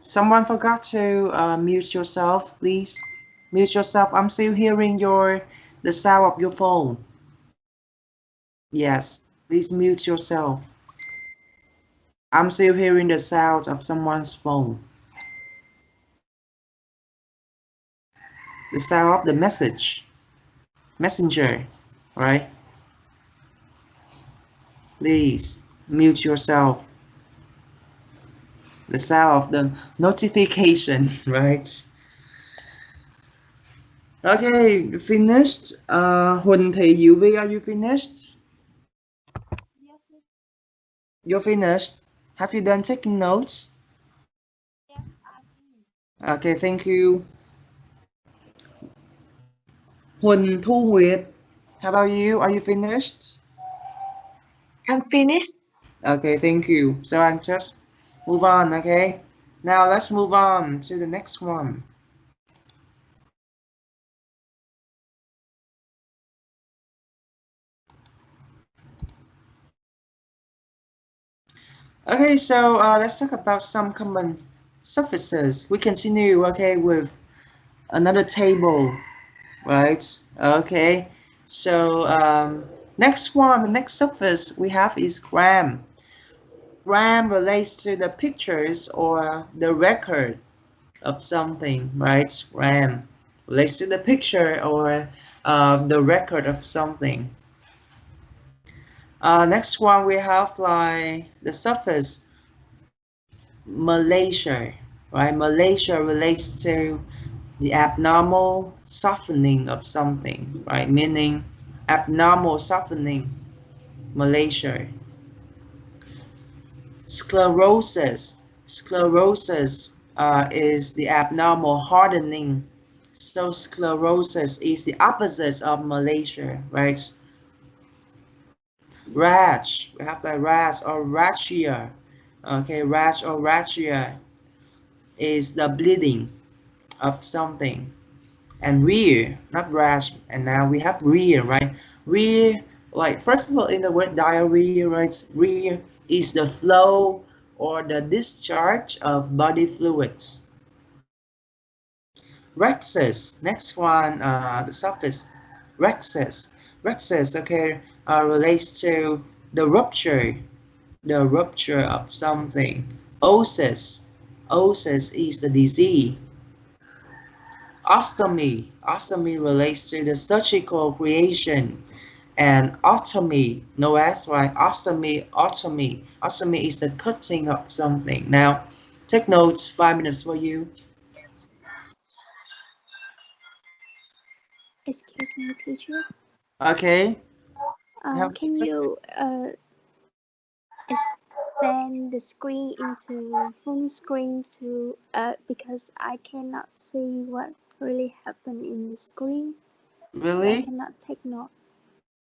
Someone forgot to mute yourself, please. Mute yourself. I'm still hearing the sound of your phone. Yes, please mute yourself. I'm still hearing the sound of someone's phone. The sound of the messenger, right? Please mute yourself. The sound of the notification, right? Okay, you finished. Huỳnh Thị Diệu Vi, are you finished? You're finished. Have you done taking notes? Okay, thank you. Huỳnh Thu Nguyệt, how about you? Are you finished? I'm finished. Okay, thank you. So I'm just move on, okay? Now let's move on to the next one. Okay, so let's talk about some common suffixes. We continue, okay, with another table, right? Okay, so next one, the next suffix we have is gram. Gram relates to the pictures or the record of something, right? Gram relates to the picture or the record of something. Next one we have like the suffix Malaysia, right? Malaysia relates to the abnormal softening of something, right? Meaning abnormal softening, Malaysia. Sclerosis. Sclerosis is the abnormal hardening. So sclerosis is the opposite of Malaysia, right? Rash, we have the rash or raschia. Okay, rash or raschia is the bleeding of something. And rear, not rash. And now we have rear, right? Rear, like first of all, in the word diarrhea, right? Rear is the flow or the discharge of body fluids. Rexus, next one, the suffix rexus. Rexus, okay, relates to the rupture of something. Osis, osis is the disease. Ostomy, ostomy relates to the surgical creation. And otomy, no S, right? Ostomy, otomy. Otomy is the cutting of something. Now, take notes, 5 minutes for you. Excuse me, teacher. Okay. Can you expand the screen into full screen to because I cannot see what really happened in the screen. So I Really? cannot take note.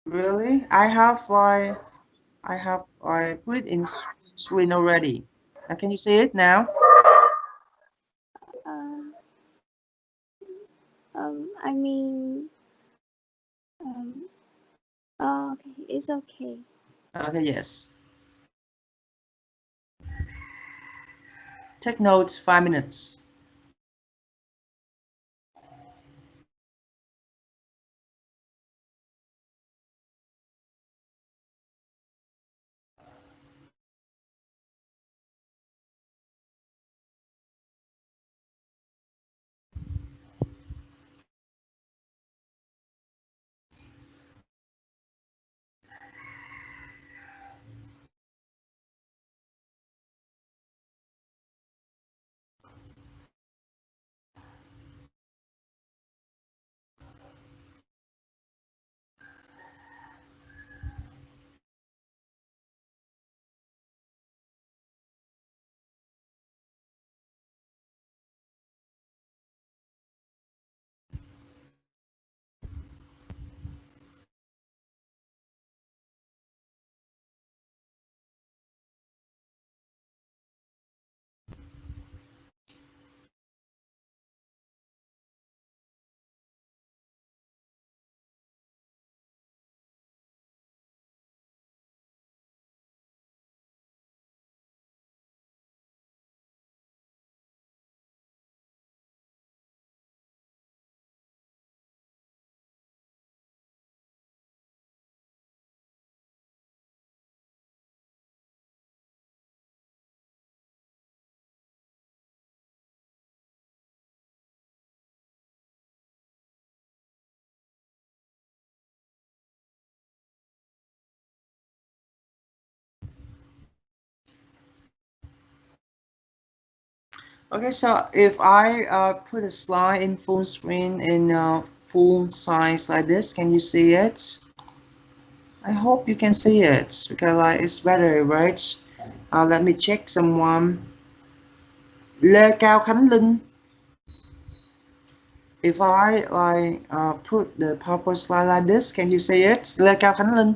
Really? I put it in screen already. Now, can you see it now? Uh, I mean, oh, okay, it's okay. Okay, yes. Take notes, 5 minutes. Okay, so if I put a slide in full screen in full size like this, can you see it? I hope you can see it because it's better, right? Let me check someone. Lê Cao Khánh Linh. If I put the PowerPoint slide like this, can you see it? Lê Cao Khánh Linh.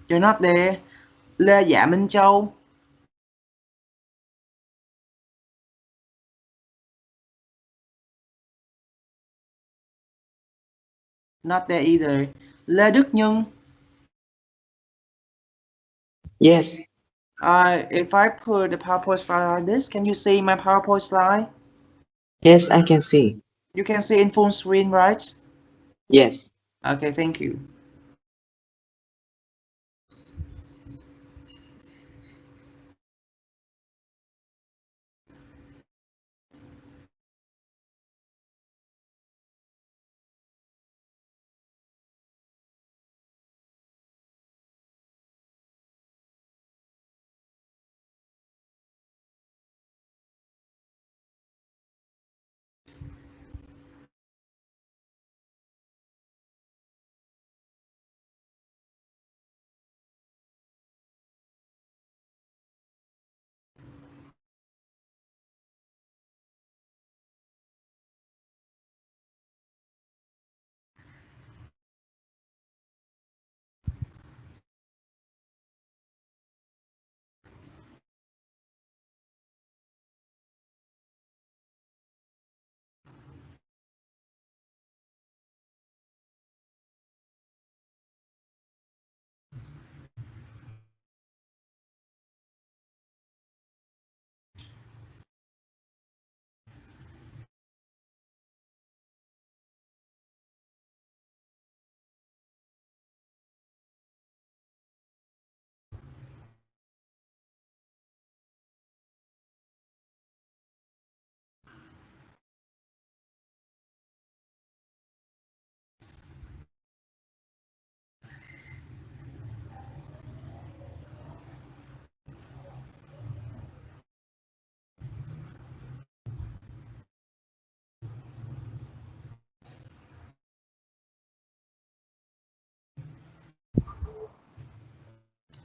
You're not there. Lê Dạ Minh Châu. Not there either. Lê Đức Nhân. Yes. If I put the PowerPoint slide like this, can you see my PowerPoint slide? Yes, I can see. You can see in full screen, right? Yes. Okay, thank you.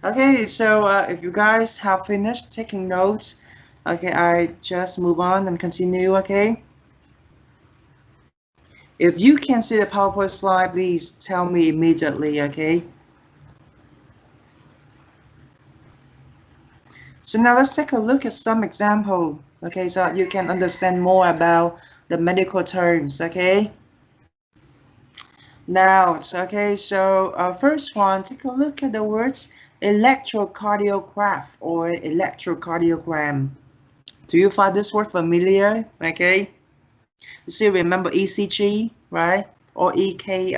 Okay, so if you guys have finished taking notes, okay, I just move on and continue, okay? If you can see the PowerPoint slide, please tell me immediately, okay? So now let's take a look at some example, okay, so you can understand more about the medical terms, okay? Now, okay, so first one, take a look at the words electrocardiograph or electrocardiogram. Do you find this word familiar? Okay, you still remember ECG, right? Or ECG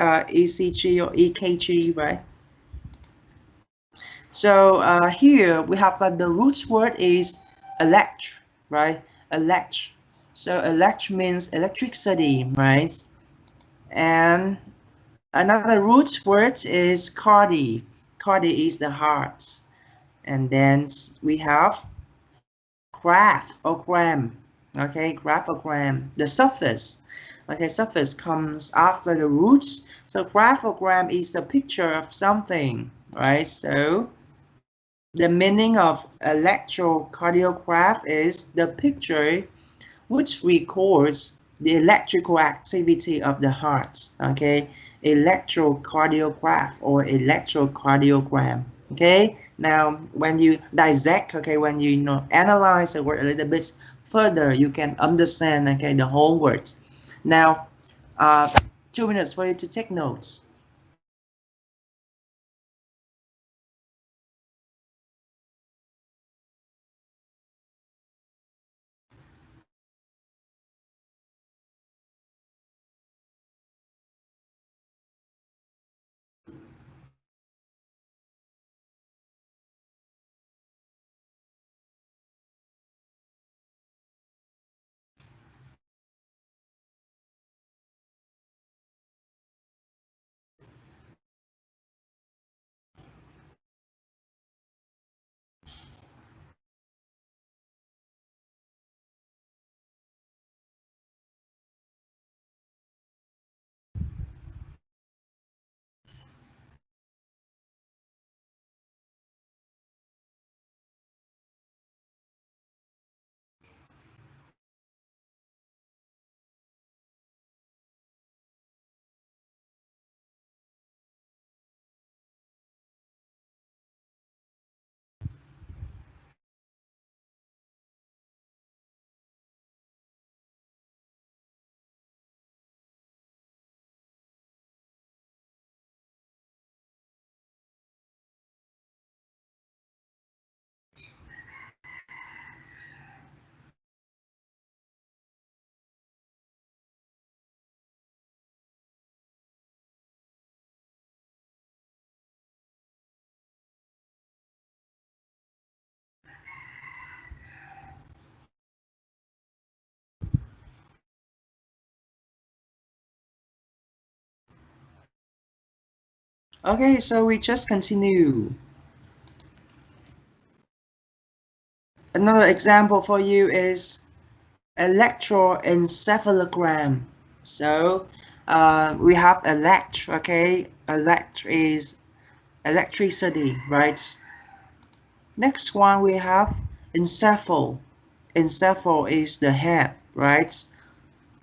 or EKG, right? So here we have like the root word is elect, right? Elect. So elect means electricity, right? And another root word is cardi. Cardi is the heart. And then we have graphogram. Okay, graphogram. The suffix. Okay, suffix comes after the roots. So graphogram is the picture of something, right? So the meaning of electrocardiograph is the picture which records the electrical activity of the heart. Okay, electrocardiograph or electrocardiogram. Okay, now when you dissect, okay, when you analyze the word a little bit further, you can understand, okay, the whole words. Now 2 minutes for you to take notes. Okay, so we just continue. Another example for you is electroencephalogram. So we have elect, okay? Elect is electricity, right? Next one we have encephal. Encephal is the head, right?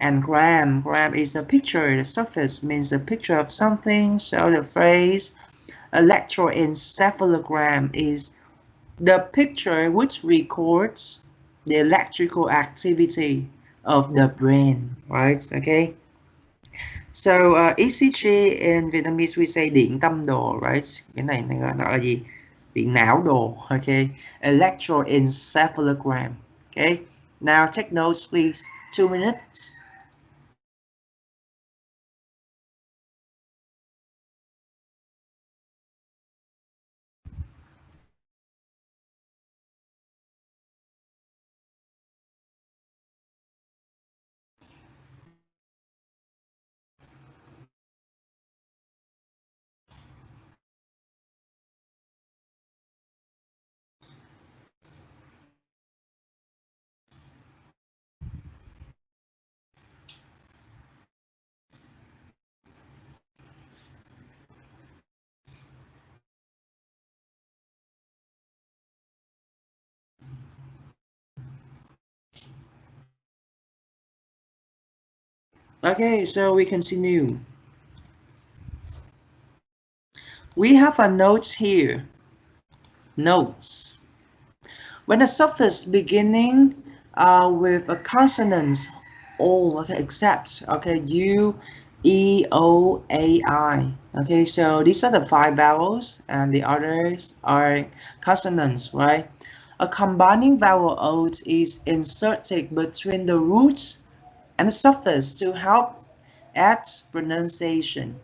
And gram is the picture. The surface means the picture of something. So the phrase electroencephalogram is the picture which records the electrical activity of the brain, right? Okay. So ECG in Vietnamese we say điện tâm đồ, right? Cái này gọi là gì? Điện não đồ, okay? Electroencephalogram, okay? Now take notes, please. 2 minutes. Okay, so we continue. We have a note here. Notes. When a suffix beginning with a consonant, all, okay, except, okay, U, E, O, A, I. Okay, so these are the 5 vowels and the others are consonants, right? A combining vowel oath is inserted between the roots and the suffix to help add pronunciation.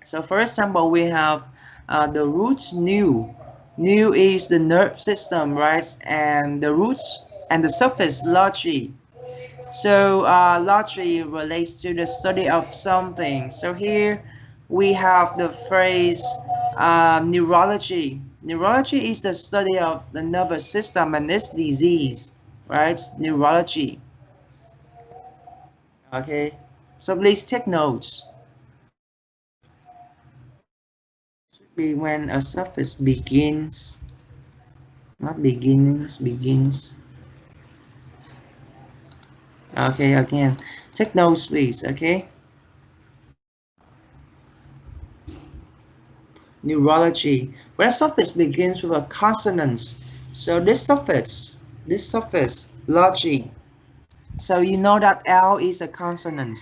So for example, we have the root new. New is the nerve system, right? And the roots and the suffix logi. So logi relates to the study of something. So here we have the phrase neurology. Neurology is the study of the nervous system and its disease, right? Neurology. Okay, so please take notes. Be when a suffix begins, not beginnings, begins. Okay, again, take notes, please. Okay. Neurology. When a suffix begins with a consonant, so this suffix, logi. So you know that L is a consonant,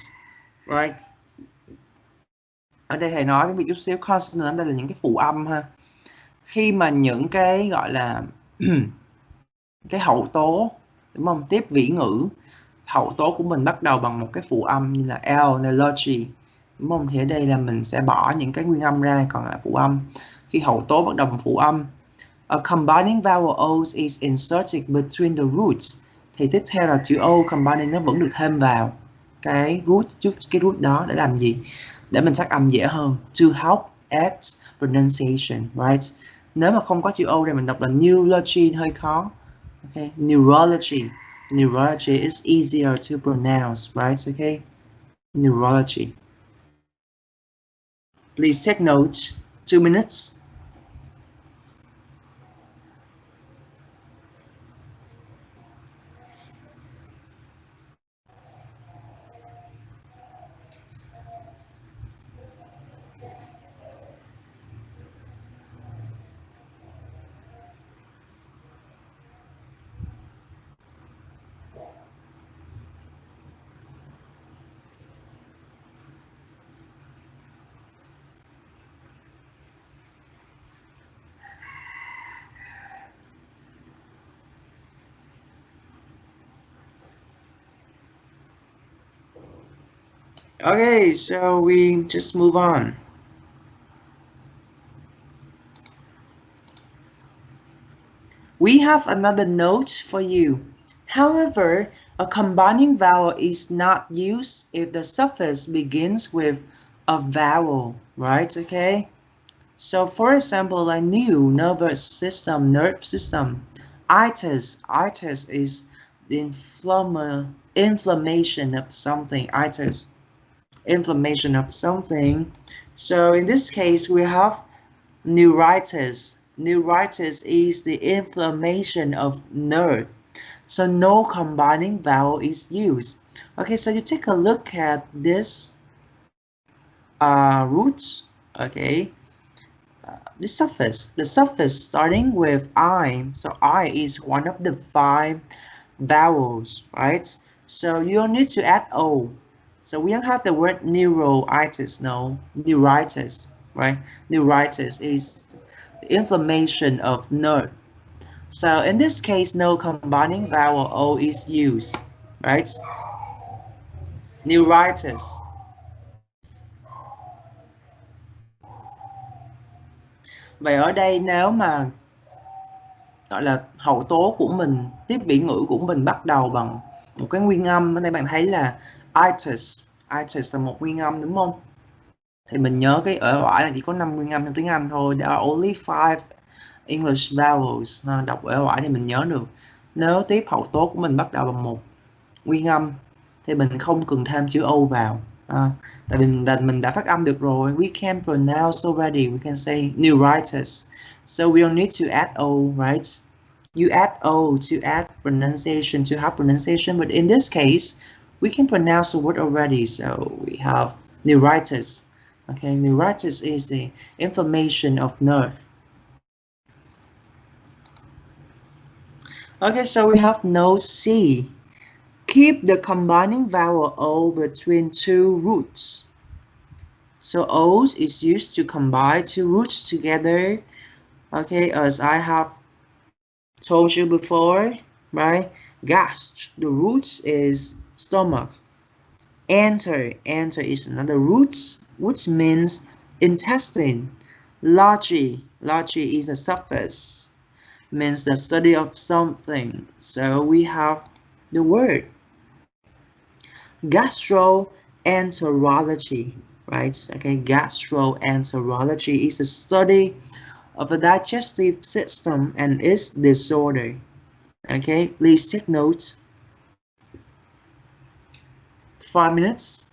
right? Ở đây thầy nói cái chút xíu, consonant đây là những cái phụ âm ha. Khi mà những cái gọi là cái hậu tố, đúng không? Tiếp vĩ ngữ, hậu tố của mình bắt đầu bằng một cái phụ âm như là L, là logi, đúng không? Thì ở đây là mình sẽ bỏ những cái nguyên âm ra, còn là phụ âm. Khi hậu tố bắt đầu bằng phụ âm, a combining vowel O's is inserted between the roots. Thì tiếp theo là chữ O combining nó vẫn được thêm vào cái root, trước cái root đó để làm gì? Để mình phát âm dễ hơn. To help add pronunciation, right? Nếu mà không có chữ O thì mình đọc là neurology hơi khó. Okay, neurology. Neurology is easier to pronounce, right? Okay, neurology. Please take notes. 2 minutes. Okay, so we just move on. We have another note for you. However, a combining vowel is not used if the suffix begins with a vowel, right? Okay. So for example, like new nervous system, nerve system. Itis is the inflammation of something. Itis, inflammation of something. So in this case, we have neuritis. Neuritis is the inflammation of nerve. So no combining vowel is used. Okay, so you take a look at this roots. Okay, the suffix starting with I. So I is one of the 5 vowels, right? So you don't need to add O. So we don't have the word neuritis, no, neuritis, right? Neuritis is inflammation of nerve. So in this case, no combining vowel O is used, right? Neuritis. Vậy ở đây nếu mà gọi là hậu tố của mình, tiếp bị ngữ của mình bắt đầu bằng một cái nguyên âm, ở đây bạn thấy là itis là một nguyên âm đúng không? Thì mình nhớ cái ở oải này chỉ có 5 nguyên âm trong tiếng Anh thôi. There are only 5 English vowels. Đọc ở oải thì mình nhớ được. Nếu tiếp hậu tố của mình bắt đầu bằng một nguyên âm thì mình không cần thêm chữ O vào. Tại vì mình đã phát âm được rồi. We can pronounce already. We can say neuritis. So we don't need to add O, right? You add O to add pronunciation, to have pronunciation. But in this case, we can pronounce the word already. So we have neuritis. Okay, neuritis is the inflammation of nerve. Okay, so we have note C. Keep the combining vowel O between 2 roots. So O's is used to combine 2 roots together. Okay, as I have told you before, right? Gast, the roots is stomach. Enter is another root, which means intestine. Logi is a suffix, means the study of something. So we have the word gastroenterology, right? Okay, gastroenterology is the study of the digestive system and its disorder. Okay, please take note. 5 minutes.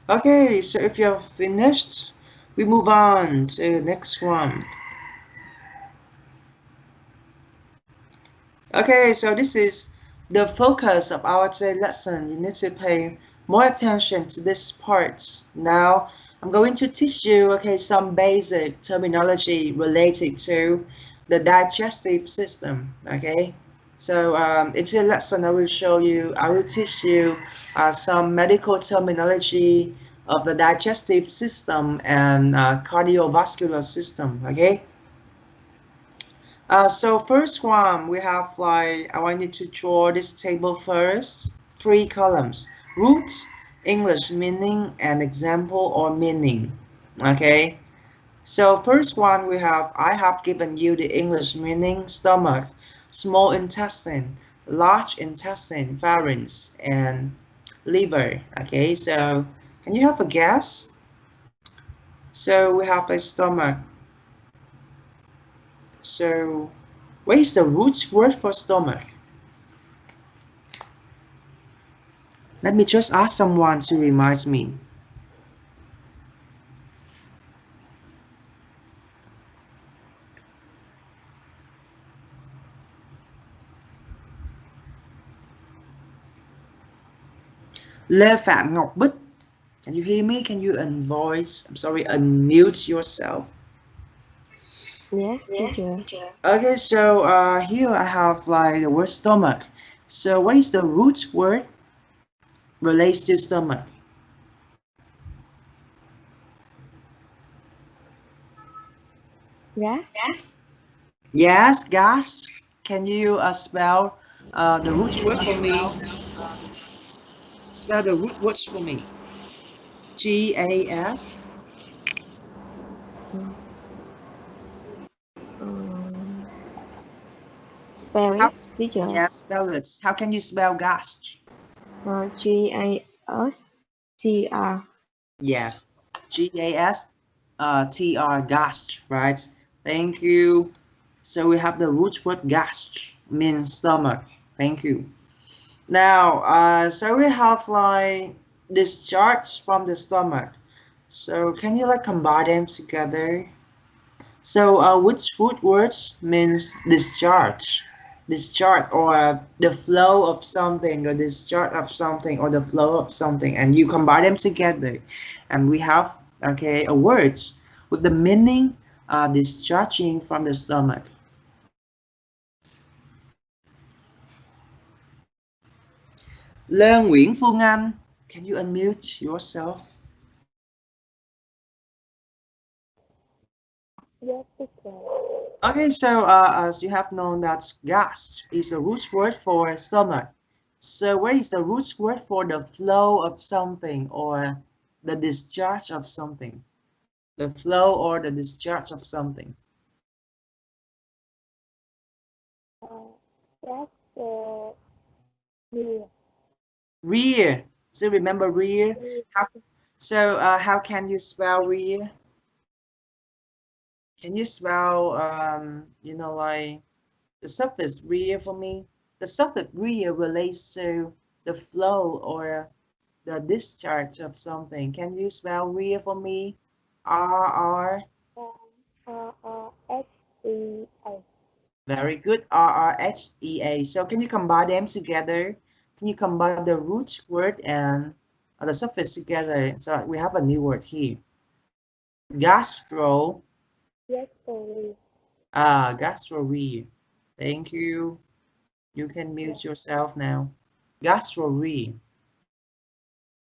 Okay, so if you're finished, we move on to the next one. Okay, so this is the focus of our today lesson. You need to pay more attention to this part. Now, I'm going to teach you, okay, some basic terminology related to the digestive system, okay? So in today's lesson, I will teach you some medical terminology of the digestive system and cardiovascular system, okay? So first one, we have I want you to draw this table first. 3 columns: roots, English meaning, and example or meaning. Okay. So first one I have given you the English meaning: stomach, small intestine, large intestine, pharynx, and liver. Okay. So can you have a guess? So we have a stomach. So What is the root word for stomach? Let me just ask someone to remind me. Lê Phạm Ngọc Bích. Can you hear me? Can you unmute yourself? Yes, teacher. Okay, so here I have like the word stomach. So what is the root word relates to stomach? Gas. Yes, gas. Can you spell the root word for me? Spell the root words for me. G-A-S. Spell How, it, teacher. yeah, spell it. How can you spell gas? G-A-S-T-R. Yes, G-A-S-T-R, gas, right? Thank you. So we have the root word gas, means stomach. Thank you. Now, so we have like discharge from the stomach. So can you like combine them together? So which root words means discharge? Discharge or the flow of something, the discharge of something or the flow of something, and you combine them together, and we have okay a word with the meaning discharging from the stomach. Lê Nguyễn Phương Anh, can you unmute yourself? Yes, teacher. Okay, so as you have known that gas is a root word for stomach. So what is the root word for the flow of something or the discharge of something? The flow or the discharge of something. That's rear. Rear. So remember rear? How can you spell rear? Can you spell like the suffix rear for me? The suffix rear relates to the flow or the discharge of something. Can you spell rear for me? R. R-R-H-E-A. Very good. R-R-H-E-A. So can you combine them together? Can you combine the root word and the suffix together? So we have a new word here. Gastro. Yes, sorry. Gastro. Thank you. You can mute yourself now. Gastro.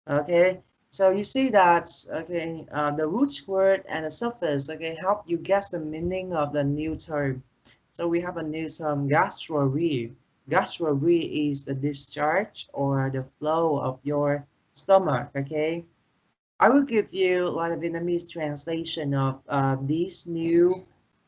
Okay, so you see that okay, the root word and the suffix okay help you guess the meaning of the new term. So we have a new term, gastrorrhea. Gastrorrhea is the discharge or the flow of your stomach. Okay, I will give you like a Vietnamese translation of these new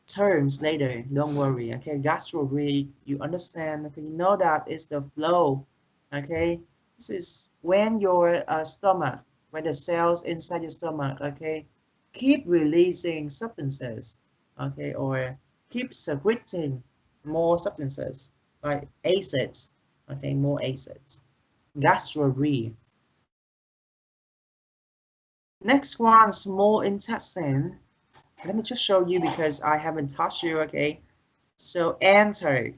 terms later. Don't worry. Okay, gastrorrhea, you understand? Okay, you know that it's the flow. Okay, this is when your stomach, when the cells inside your stomach, okay, keep releasing substances, okay, or keep secreting more substances like acids, okay, more acids. Gastrorrhea. Next one, small intestine. Let me just show you because I haven't touched you, okay? So enter.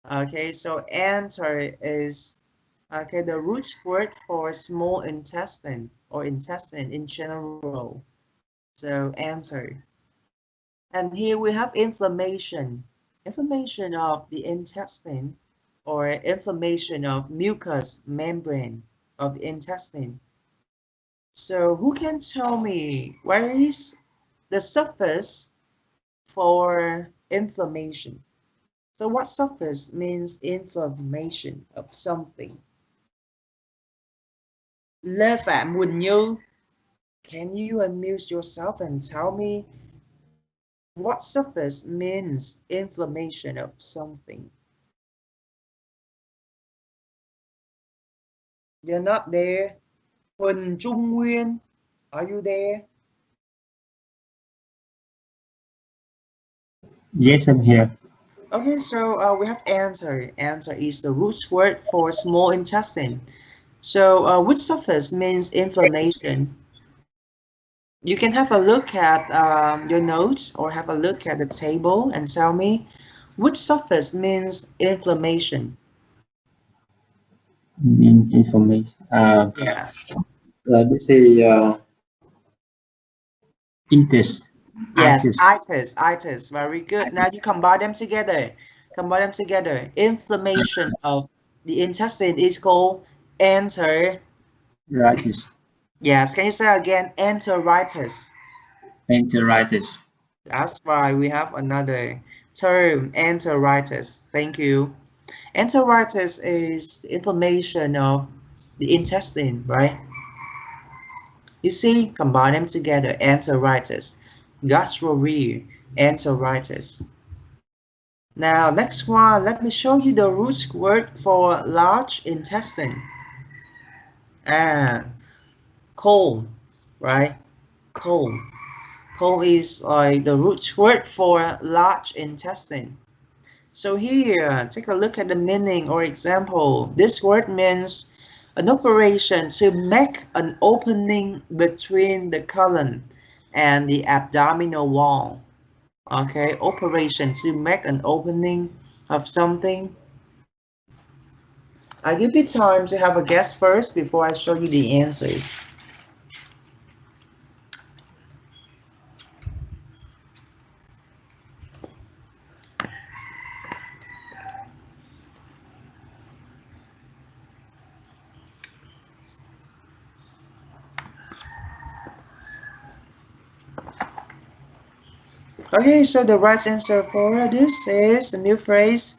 Okay, so enter is okay the root word for small intestine or intestine in general. So enter. And here we have inflammation. Inflammation of the intestine or inflammation of mucous membrane of the intestine. So who can tell me what is the suffix for inflammation? So what suffix means inflammation of something? Lê Phạm Quỳnh Như, can you unmute yourself and tell me what suffix means inflammation of something? You're not there. Huỳnh Trung Nguyên, are you there? Yes, I'm here. Okay, so we have answer. Answer is the root word for small intestine. So which suffix means inflammation? You can have a look at your notes or have a look at the table and tell me which suffix means inflammation. Information. Yeah. This is itis. Yes, Itis. itis, itis. Very good. Now you combine them together. Combine them together. Inflammation of the intestine is called enter. Enteritis. Yes, can you say again? Enteritis. Enteritis. That's why we have another term, enteritis. Thank you. Enteritis is inflammation of the intestine, right? You see, combine them together, enteritis, gastrorrhea, enteritis. Now, next one, let me show you the root word for large intestine. And colon, right? Colon. Colon is like the root word for large intestine. So here, take a look at the meaning or example. This word means an operation to make an opening between the colon and the abdominal wall. Okay, operation to make an opening of something. I give you time to have a guess first before I show you the answers. Okay, so the right answer for this is the new phrase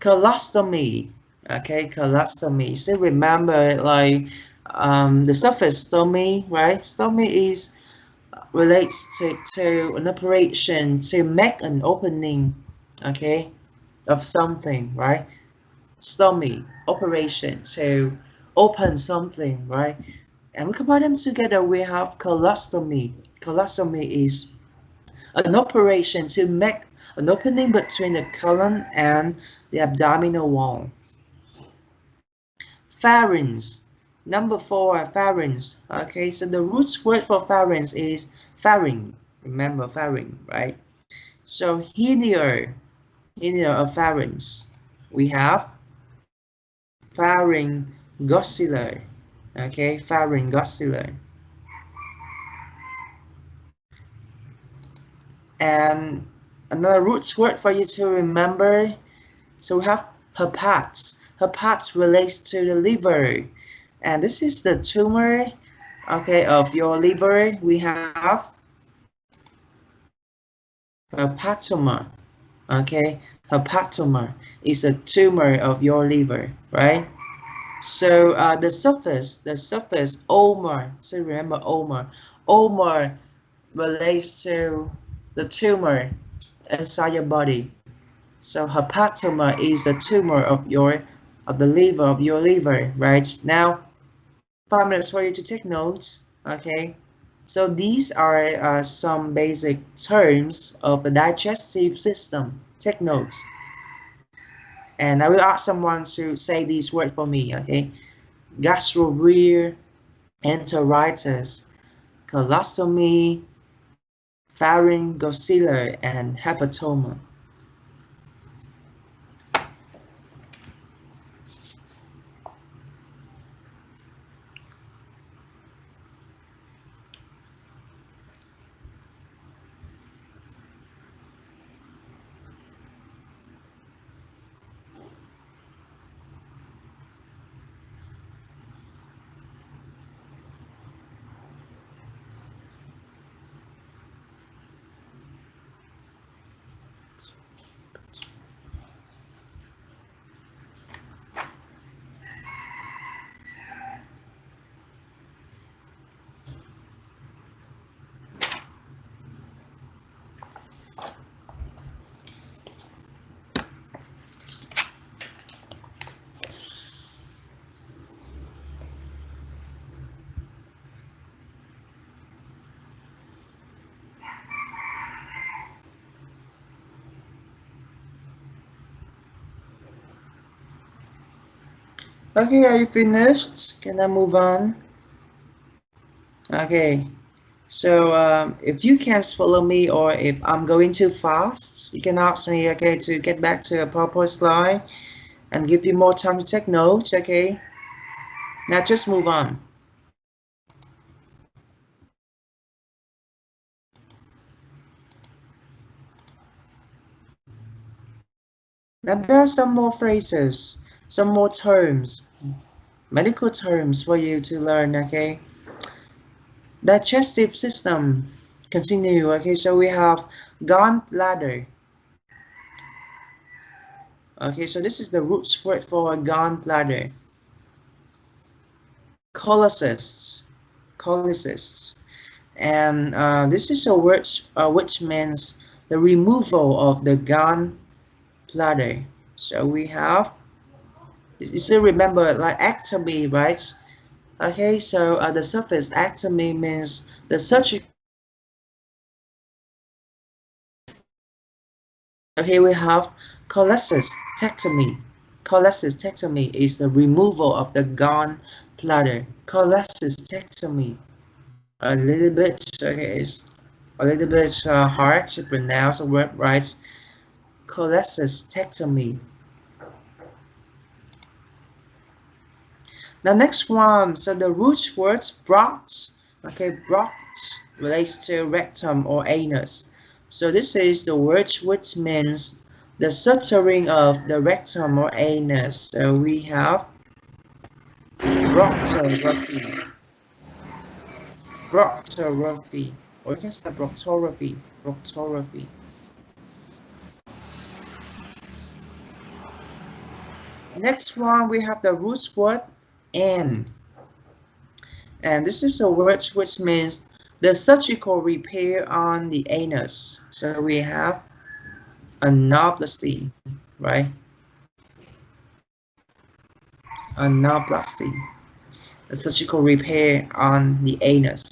colostomy. Okay, colostomy. So remember, like the suffix stomy, right? Stomy is relates to an operation to make an opening, okay, of something, right? Stomy, operation to open something, right? And we combine them together, we have colostomy. Colostomy is an operation to make an opening between the colon and the abdominal wall. Pharynx. Number 4, pharynx. Okay, so the root word for pharynx is pharynx. Remember pharynx, right? So here of pharynx, we have pharyngoscilla. Okay, pharyngoscilla. And another root word for you to remember. So we have hepatic. Hepatic relates to the liver, and this is the tumor, okay, of your liver. We have hepatoma. Okay, hepatoma is a tumor of your liver, right? So the suffix omar. So remember omar. Omar relates to the tumor inside your body. So hepatoma is a tumor of the liver of your liver, right? Now 5 minutes for you to take notes. Okay. So these are some basic terms of the digestive system. Take notes. And I will ask someone to say these words for me. Okay. Gastrorrhea, enteritis, colostomy, pharyngoscilla, and hepatoma. Okay, are you finished? Can I move on? Okay. So if you can't follow me or if I'm going too fast, you can ask me, okay, to get back to a PowerPoint slide and give you more time to take notes, okay? Now just move on. Now there are some more phrases, some more terms, medical terms for you to learn, okay? Digestive system, continue, okay? So we have gallbladder. Okay, so this is the root word for gallbladder. Cholecysts, cholecysts. And this is a word which means the removal of the gallbladder. So we have, you still remember like ectomy, right? Okay, so the suffix ectomy means the surgical. Here we have cholecystectomy. Cholecystectomy is the removal of the gallbladder. Cholecystectomy. A little bit, okay, it's a little bit hard to pronounce the word right. Cholecystectomy. The next one, so the root word brought, okay, brought relates to rectum or anus. So this is the word which means the suturing of the rectum or anus. So we have proctography, proctography, or you can say proctography, proctography. Next one, we have the root word and this is a word which means the surgical repair on the anus. So we have anoplasty, right? Anoplasty, the surgical repair on the anus.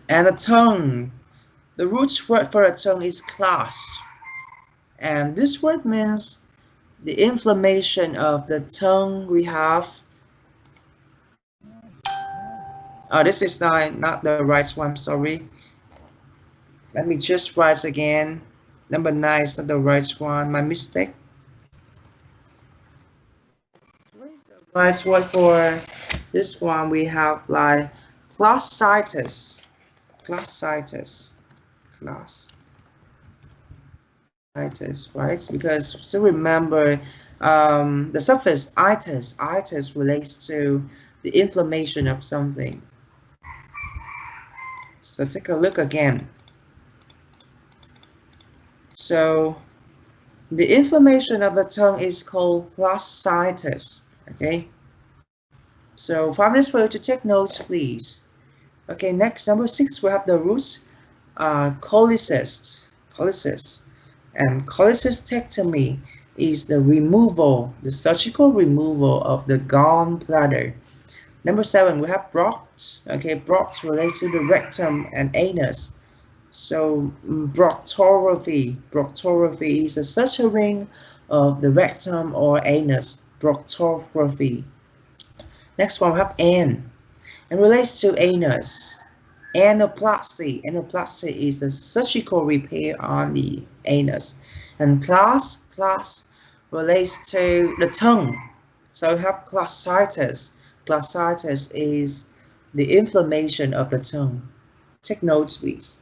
And the tongue, the root word for a tongue is class. And this word means the inflammation of the tongue we have. Oh, this is not the right one, sorry. Let me just write again. Number 9 is not the right one, my mistake. Right word for this one we have like classitis, classitis, classitis, right? Because still remember the suffix itis, itis relates to the inflammation of something. So take a look again. So the inflammation of the tongue is called classitis, okay? So 5 minutes for you to take notes, please. Okay, next, number 6, we have the roots, cholecysts, and cholecystectomy is the removal, the surgical removal of the gallbladder. Number 7, we have Brocht. Okay, Brocht relates to the rectum and anus. So proctography is a suturing of the rectum or anus. Proctography. Next one, we have N, and relates to anus. Anoplasty is the surgical repair on the anus. And class relates to the tongue. So we have classitis. Classitis is the inflammation of the tongue. Take notes, please.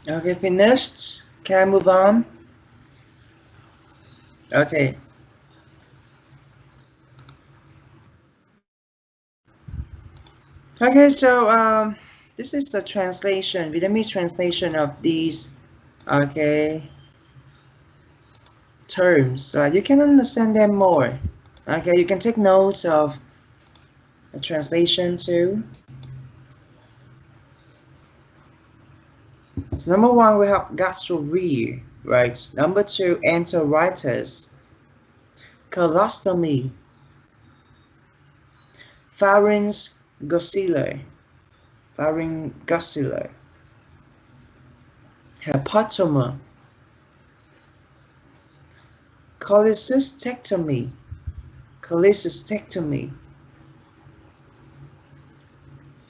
Okay, finished. Can I move on? Okay. Okay, so this is the translation, Vietnamese translation of these, okay, terms. So you can understand them more. Okay, you can take notes of the translation too. So number one, we have gastrorrhea, right? Number two, enteritis, colostomy, pharyngocellular, pharyngocellular, hepatoma, cholecystectomy, cholecystectomy,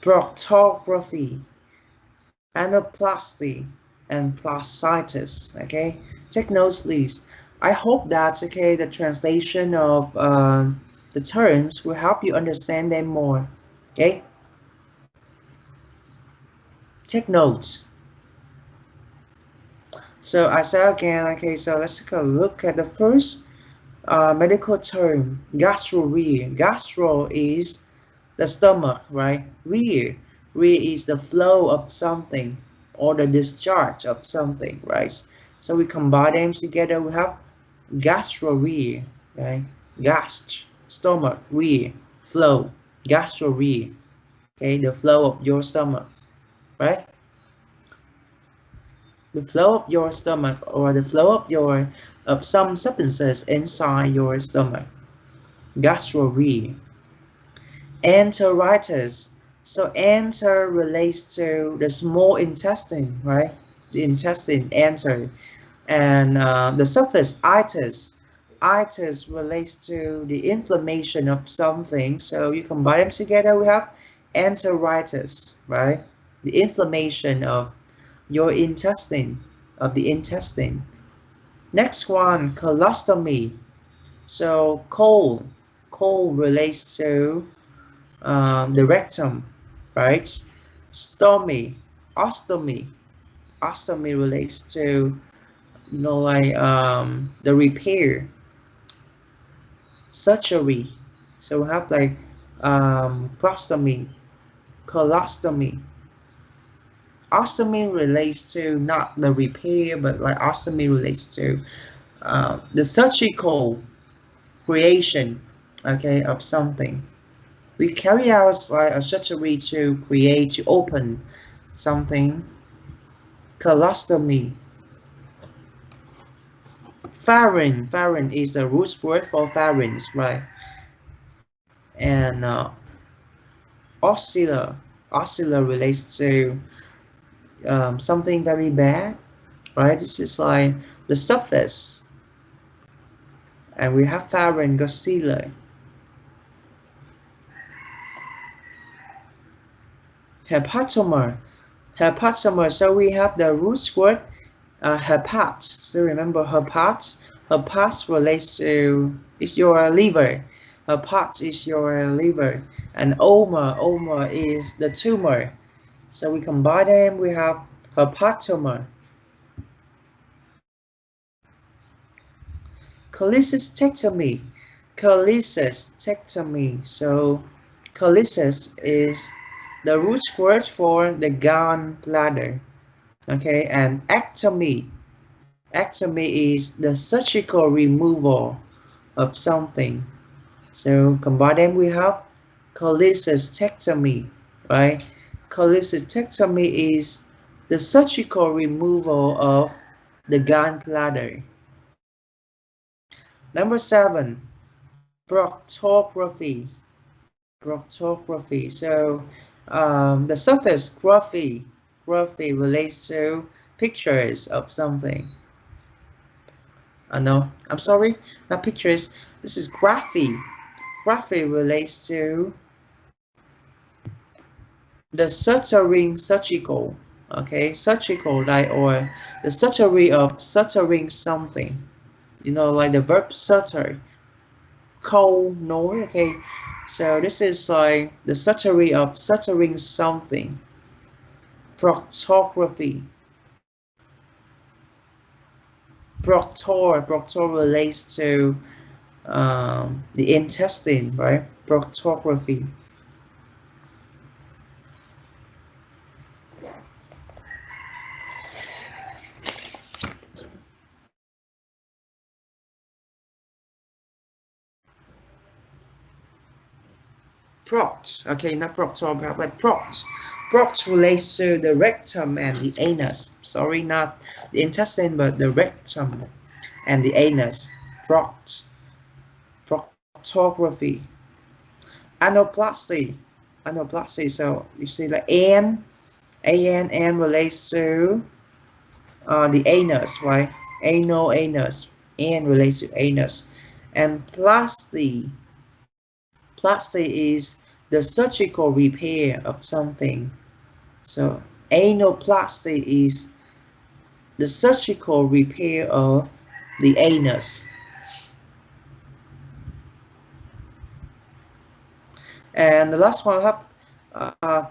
proctography, anaplasty, and plastitis. Okay, take notes, please. I hope that okay, the translation of the terms will help you understand them more. Okay, take notes. So I say again, okay, so let's take a look at the first medical term, gastrorrhea. Gastro is the stomach, right? Rhea is the flow of something or the discharge of something, right? So we combine them together, we have gastrorrhea, right? Gast, stomach, rhea, flow, gastrorrhea, okay, the flow of your stomach, right? The flow of your stomach or the flow of some substances inside your stomach, gastrorrhea. Enteritis. So enter relates to the small intestine, right? The intestine enter, and the suffix itis. Itis relates to the inflammation of something. So you combine them together, we have enteritis, right? The inflammation of your intestine, of the intestine. Next one, colostomy. So cold relates to the rectum, right? Stomy, ostomy. Ostomy relates to, you know, like the repair, surgery. So we have like colostomy, colostomy. Ostomy relates to not the repair, but like ostomy relates to the surgical creation, okay, of something. We carry out like a surgery to create, to open something. Colostomy. Pharynx is a root word for pharynx, right? And oscilla. Oscilla relates to something very bad, right? This is like the surface. And we have pharyngocele. Hepatoma. Hepatoma. So we have the root word hepat. So remember hepat. Hepat relates to is your liver. Hepat is your liver, and oma is the tumor. So we combine them. We have hepatoma. Cholecystectomy. Cholecystectomy. So cholecyst is the root word for the gallbladder. Okay, and ectomy. Ectomy is the surgical removal of something. So combine them, we have cholecystectomy, right? Cholecystectomy is the surgical removal of the gallbladder. Number 7, proctography. Proctography. So the suffix graphy, graphy relates to pictures of something. No, I'm sorry, not pictures. This is graphy. Graphy relates to the suturing surgical. Okay, surgical, like, or the surgery of suturing something. You know, like the verb suture. Cold, no, okay. So this is like the surgery of suturing something. Proctography. Proctor relates to the intestine, right? Proctography. Proct, okay, not proctor, but like proct. Proct relates to the rectum and the anus. Sorry, not the intestine, but the rectum and the anus. Proct. Proctography. Anoplasty. Anoplasty. So you see like N relates to the anus, right? Anus. N relates to anus. And plasty. Plasty is the surgical repair of something. So anoplasty is the surgical repair of the anus. And the last one we have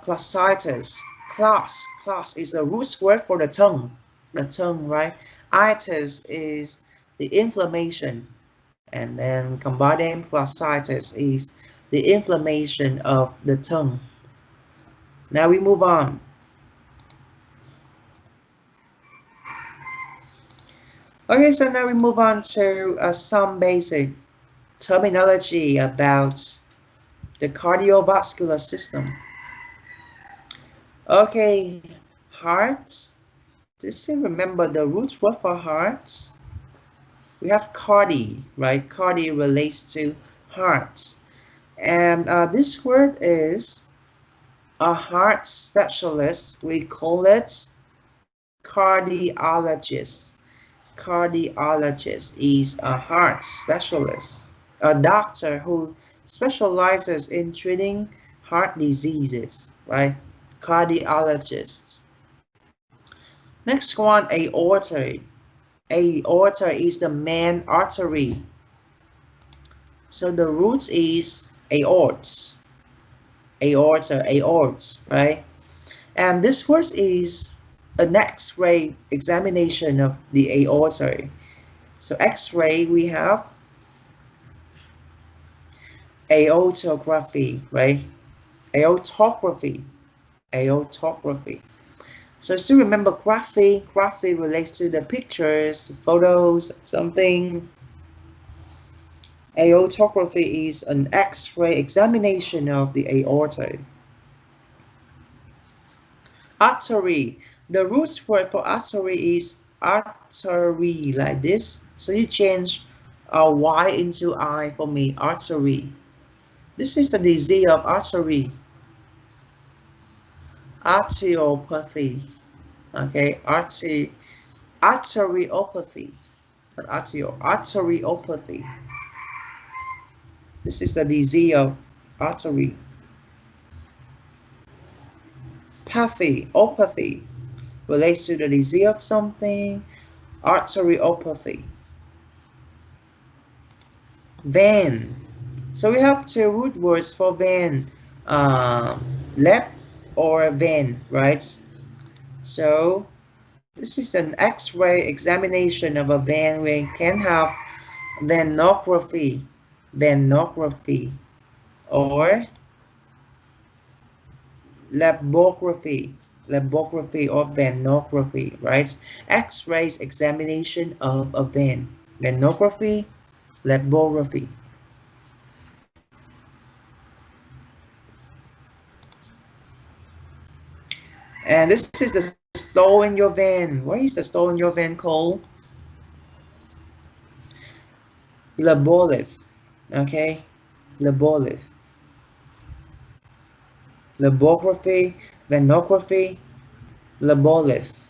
classitis. Class is the root word for the tongue, right? Itis is the inflammation, and then combine them, classitis is the inflammation of the tongue. Now we move on. Okay, so now we move on to some basic terminology about the cardiovascular system. Okay, heart. Do you still remember the root word for heart? We have cardi, right? Cardi relates to heart. And this word is a heart specialist. We call it cardiologist. Cardiologist is a heart specialist, a doctor who specializes in treating heart diseases, right? Cardiologist. Next one, aorta. Aorta is the main artery. So the root is aort. Aort, right? And this word is an X-ray examination of the aorta. So X-ray, we have aortography, right? Aortography. So still remember graphy. Graphy relates to the pictures, photos, something. Aortography is an X-ray examination of the aorta. Artery. The root word for artery is artery, like this. So you change Y into I for me, artery. This is the disease of artery. Arteriopathy. Okay, arteriopathy. Not arteriopathy. This is the disease of artery. Opathy relates to the disease of something. Arteriopathy. Vein. So we have two root words for vein, left or vein, right? So this is an X-ray examination of a vein. We can have venography, or labography or venography, right? X-rays examination of a vein, venography, labography. And this is the stone in your vein. What is the stone in your vein called? Labolith. Okay, labolith. Labography, venography, labolith.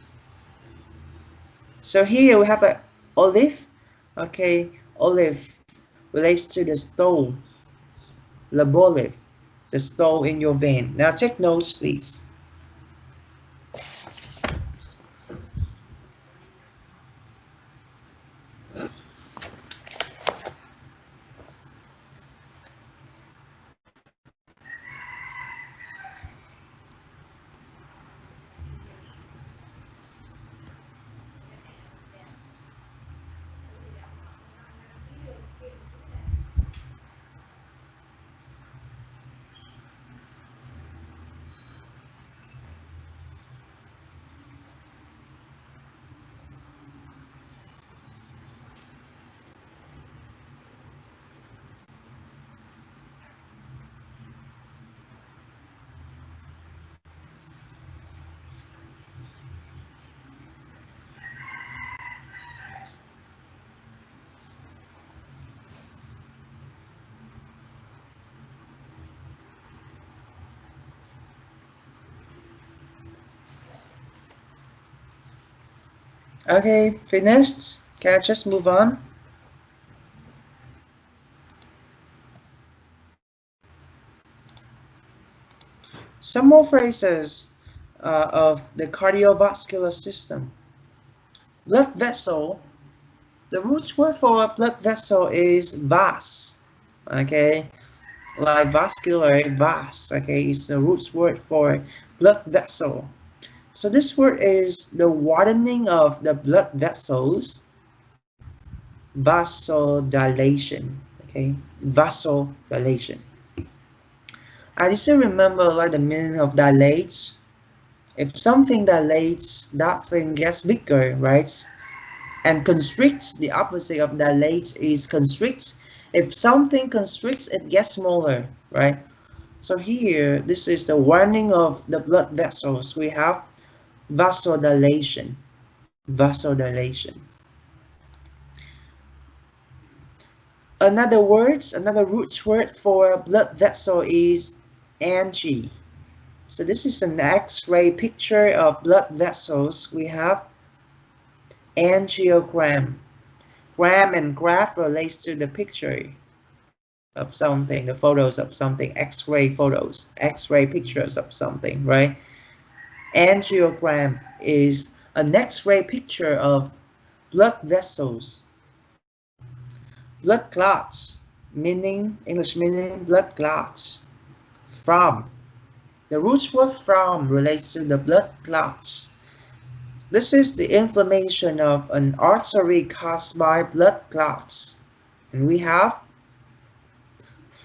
So here we have an olive. Okay, olive relates to the stone. Labolith, the stone in your vein. Now take notes, please. Okay, finished. Can I just move on? Some more phrases of the cardiovascular system. Blood vessel. The root word for blood vessel is vas. Okay, like vascular, vas. Okay, it's the root word for blood vessel. So this word is the widening of the blood vessels, vasodilation. Okay, vasodilation. I used to remember like the meaning of dilates. If something dilates, that thing gets bigger, right? And constricts, the opposite of dilates is constricts. If something constricts, it gets smaller, right? So here, this is the widening of the blood vessels. We have vasodilation, vasodilation. Another root word for blood vessel is angi. So this is an X-ray picture of blood vessels. We have angiogram. Gram and graph relates to the picture of something, the photos of something, X-ray photos, X-ray pictures of something, right? Angiogram is an X-ray picture of blood vessels. Blood clots, meaning, English meaning blood clots. From. The root word from relates to the blood clots. This is the inflammation of an artery caused by blood clots. And we have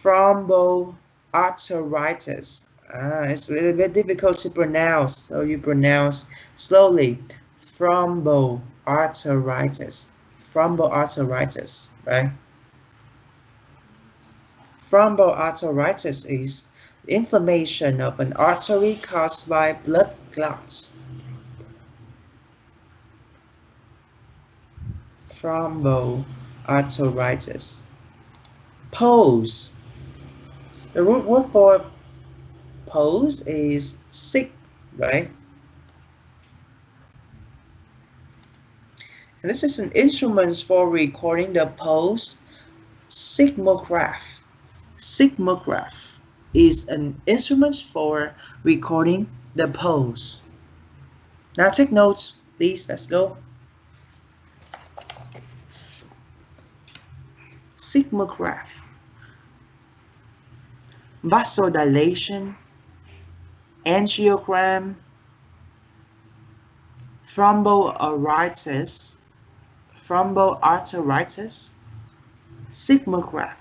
thromboarteritis. It's a little bit difficult to pronounce, so you pronounce slowly. Thromboarteritis. Thromboarteritis, right? Thromboarteritis is inflammation of an artery caused by blood clots. Thromboarteritis. Pose. The root word for pose is sick, right? And this is an instrument for recording the pose. Seismograph. Seismograph is an instrument for recording the pose. Now take notes, please. Let's go. Seismograph. Vasodilation, angiogram, thromboarteritis, seismograph.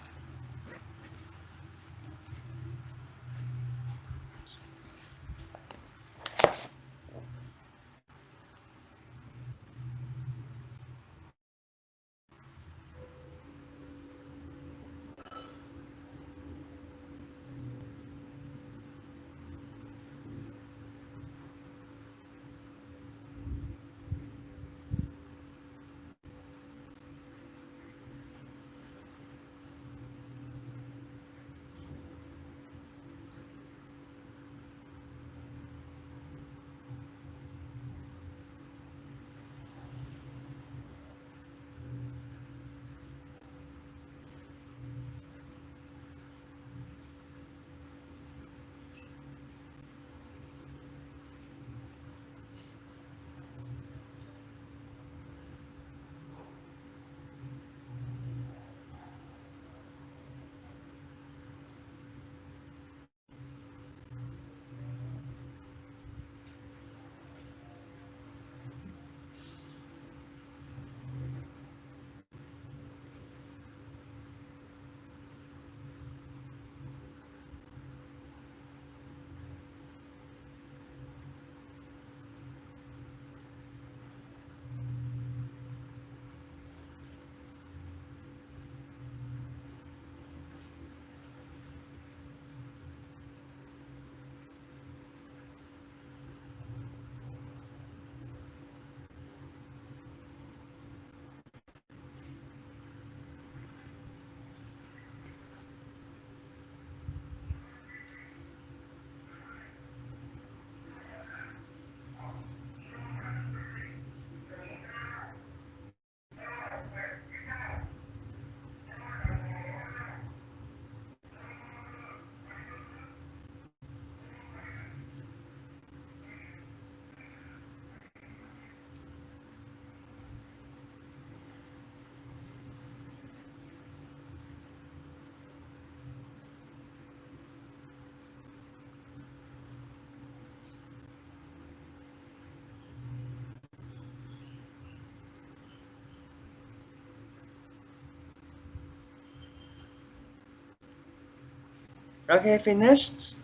Okay, finished.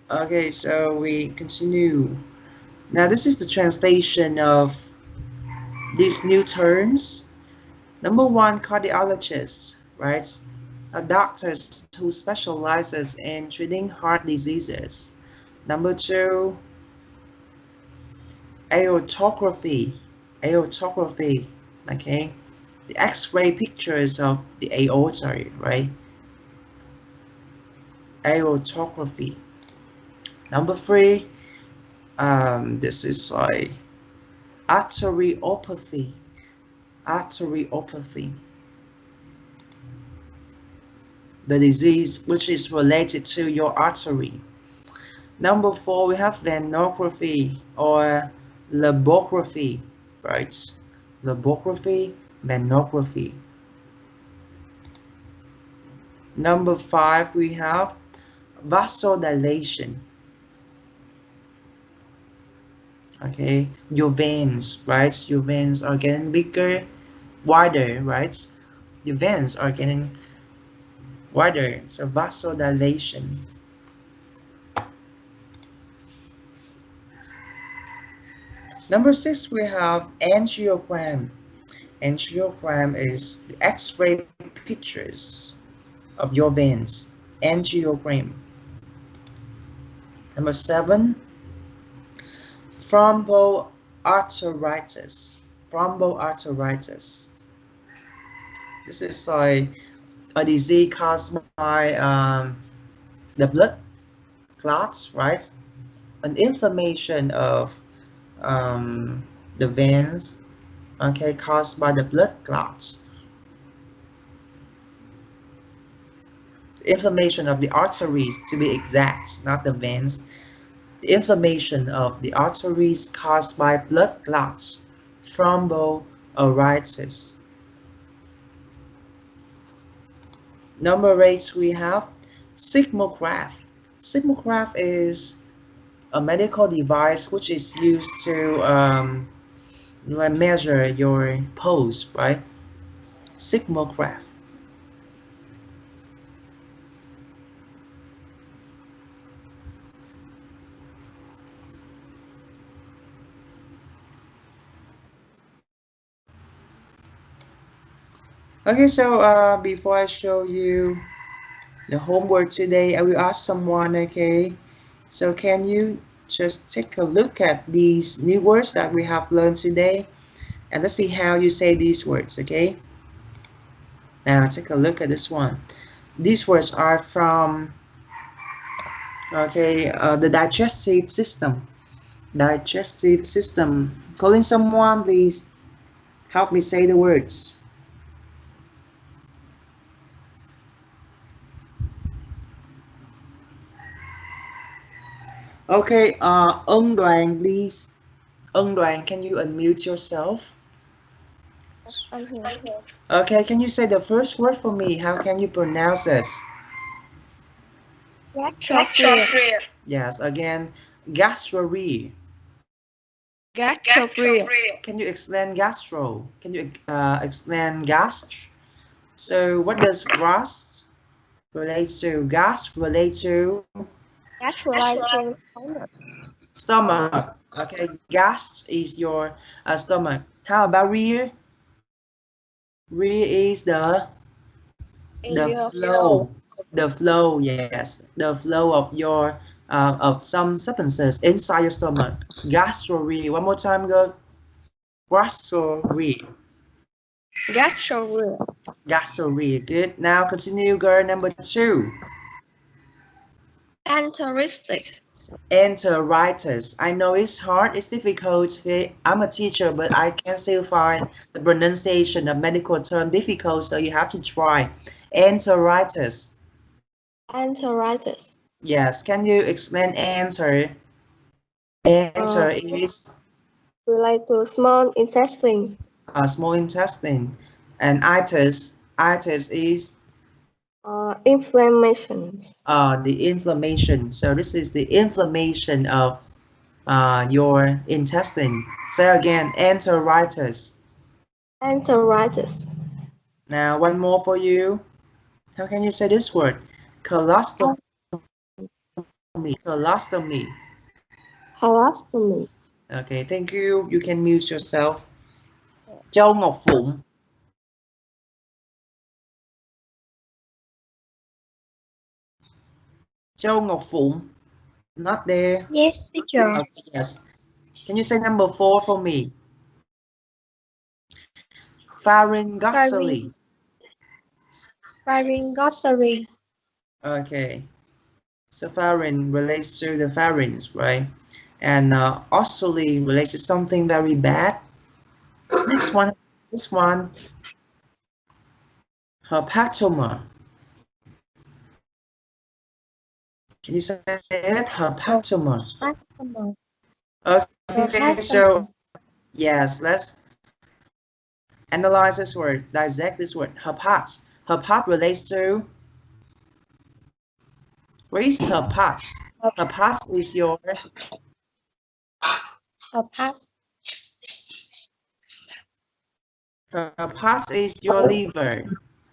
Okay, so we continue. Now this is the translation of these new terms. Number one, cardiologist, right? A doctor who specializes in treating heart diseases. Number two, aortography. Aortography, okay? The X-ray pictures of the aorta, right? Aortography. Number three, this is like arteriopathy. Arteriopathy, the disease which is related to your artery. Number four, we have venography or labography, right? Labography, venography. Number five, we have vasodilation. Okay, your veins, right? Your veins are getting bigger, wider, right? Your veins are getting wider, so vasodilation. Number six, we have angiogram. Angiogram is the X-ray pictures of your veins. Angiogram. Number seven, thromboarteritis. Thromboarteritis. This is like a disease caused by the blood clots, right? An inflammation of the veins, okay, caused by the blood clots. The inflammation of the arteries, to be exact, not the veins. The inflammation of the arteries caused by blood clots, thromboarteritis. Number 8, we have seismograph. Seismograph is a medical device which is used to measure your pulse, right? Seismograph. Okay, so before I show you the homework today, I will ask someone, okay? So can you just take a look at these new words that we have learned today? And let's see how you say these words, okay? Now take a look at this one. These words are from, okay, the digestive system. Digestive system. Calling someone, please help me say the words. Okay, Ông Đoàn, please. Ông Đoàn, can you unmute yourself? I'm here. Okay, can you say the first word for me? How can you pronounce this? Gastrophria. Yes, again, gastrorie. Gastrophria. Can you explain gastro? Can you explain gast? So what does gas relate to? Gas relate to Gastrolitis. stomach. Okay, gas is your stomach. How about rear? Rear is the flow. The flow, yes, the flow of your of some substances inside your stomach. Gastrorie. One more time, go. Gastrorie. Gastrophria. Gastrorie. Good. Now continue, girl. Number 2. Enteritis. Enteritis. I know it's hard, it's difficult. Okay? I'm a teacher, but I can still find the pronunciation of medical term difficult, so you have to try. Enteritis. Enteritis. Yes. Can you explain enter? Enter is Relate to small intestine. small intestine, and itis is Inflammation. the inflammation. So this is the inflammation of your intestine. Say again, enteritis. Enteritis. Now one more for you. How can you say this word? Colostomy. Colostomy. Colostomy. Okay, thank you. You can mute yourself. Châu Ngọc Phụng. Châu Ngọc Phụng. Not there. Yes, teacher. Okay, yes. Can you say number 4 for me? Pharyngosally. Pharyngosary. Okay. So pharynx relates to the pharynx, right? And ossally relates to something very bad. This one, hepatoma. Can you say it? Hepatoma. Hepatoma. Okay, so yes, let's analyze this word, dissect this word. Hepat. Hepat relates to. Where is hepat? Hepat is your. Hepat. Hepat is your liver.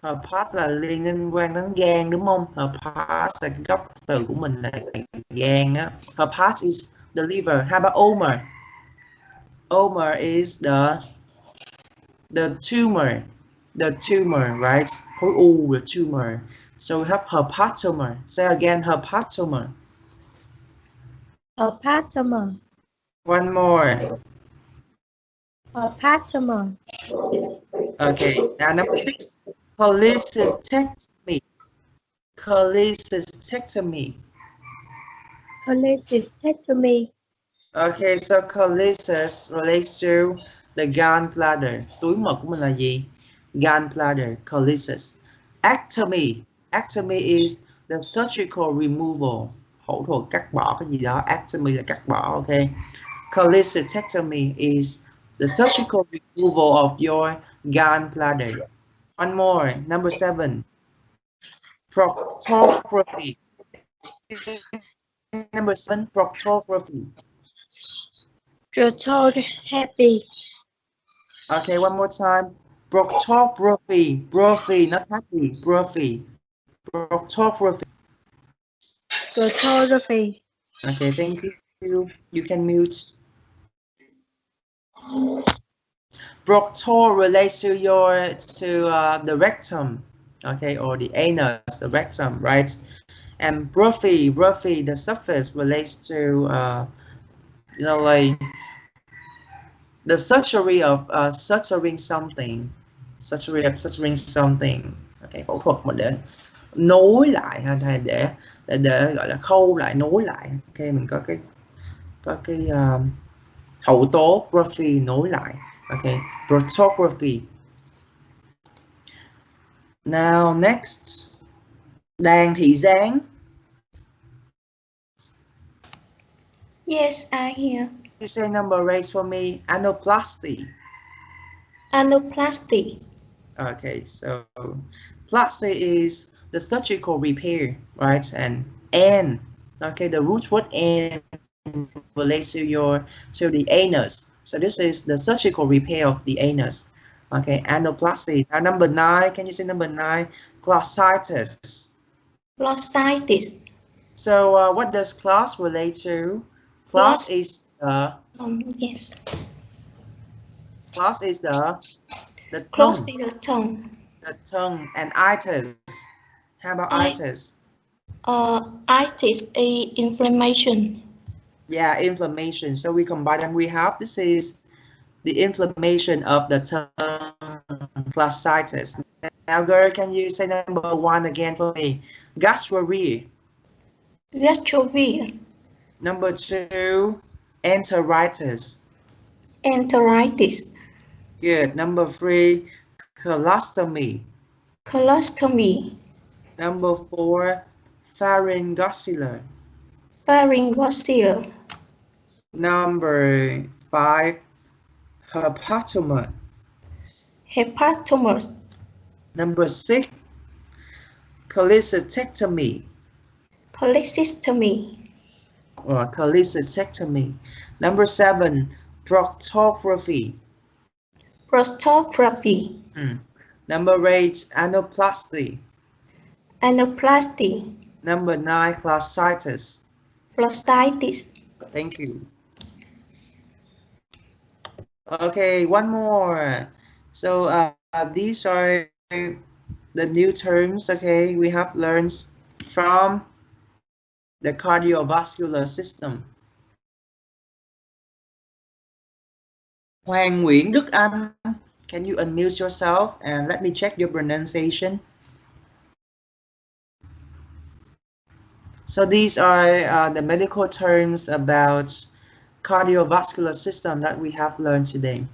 Hepat là liên quan đến gan đúng không? Hepat là cái gốc từ của mình là gan á. Hepat is the liver. How about omer? Omer is the tumor. The tumor, right? Khối u, the tumor. So we have hepatoma. Say again, hepatoma. Hepatoma. One more. Hepatoma. Okay, now number 6, cholecystectomy. Cholecystectomy. Cholecystectomy. Okay, so cholecyst relates to the gallbladder. Túi mật của mình là gì? Gallbladder, cholecyst. Ectomy. Ectomy is the surgical removal. Phẫu thuật cắt bỏ cái gì đó. Ectomy là cắt bỏ, okay. Cholecystectomy is the surgical removal of your gallbladder. One more, number 7. Proctography. Number 7, proctography. Proctography. Okay, one more time. Proctography. Brophy, not happy. Brophy. Proctography. Proctography. Okay, thank you. You can mute. Proctor relates to the rectum, okay, or the anus, the rectum, right? And brophy, the surface relates to like the surgery of suturing something, suturing something. Okay, phẫu thuật mà để nối lại hay để gọi là khâu lại, nối lại. Ok, mình có cái hậu tố graphy, nối lại. Okay, proctography. Now next, đàn thị gián. Yes, I hear. You say number raised for me. Anoplasty. Anoplasty. Okay, so plasty is the surgical repair, right? And okay, the root word and relates to the anus. So this is the surgical repair of the anus. Okay, anoplasty. Now number 9, can you say number 9? Glossitis. Glossitis. So what does gloss relate to? Gloss is the yes. Gloss is the Close tongue. to the tongue. The tongue. And itis. How about itis? Itis is inflammation. Yeah, inflammation. So we combine them. We have, this is the inflammation of the tongue, glossitis. Now, girl, can you say number 1 again for me? Gastrorrhea. Gastrorrhea. Number 2, enteritis. Enteritis. Good. Number 3, colostomy. Colostomy. Number 4, pharyngoscolar. Pharyngoscolar. Number 5, hepatoma. Hepatomas. Number 6, cholecystectomy. Cholecystectomy. Or cholecystectomy. Number 7, proctography. Proctography. Number 8, anoplasty. Anaplasty. Number 9, classitis. Flositis. Thank you. Okay, one more. So these are the new terms, okay, we have learned from the cardiovascular system. Hoàng Nguyễn Đức Anh, can you unmute yourself and let me check your pronunciation? So these are the medical terms about cardiovascular system that we have learned today.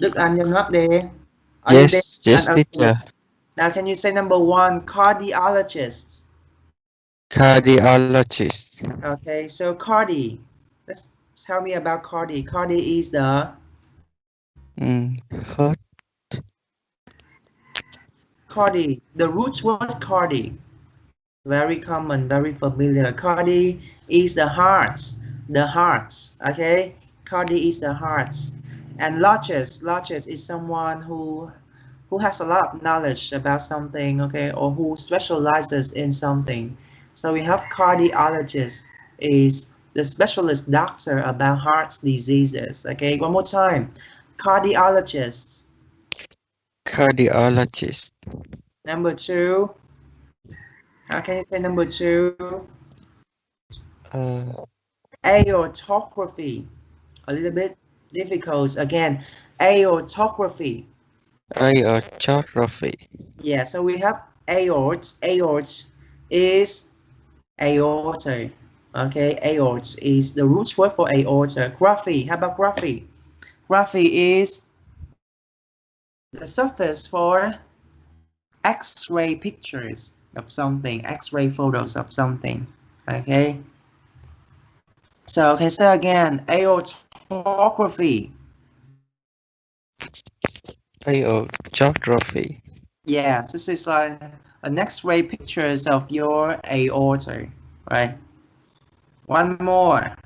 Đức Anh, you're not there. Are you there? Yes, Okay. teacher. Now, can you say number 1, cardiologist? Cardiologist. Okay, so cardi. Let's tell me about cardi. Cardi is the Heart. cardi. The root word cardi. Very common, very familiar. Cardi is the heart. The heart. Okay, cardi is the heart. And logist is someone who has a lot of knowledge about something, okay, or who specializes in something. So we have cardiologist is the specialist doctor about heart diseases. Okay, one more time. Cardiologist. Cardiologist. Number 2. How can you say number 2? Aortography. A little bit difficult. Again, aortography. Aortography. Yeah, so we have aort. Aort is aorta. Okay, aort is the root word for aorta. Graphy. How about graphy? Graphy is the surface for X-ray pictures of something, X-ray photos of something. Okay. So okay, say again, aortography. Aortography. Yes, this is like an X-ray pictures of your aorta, right? One more.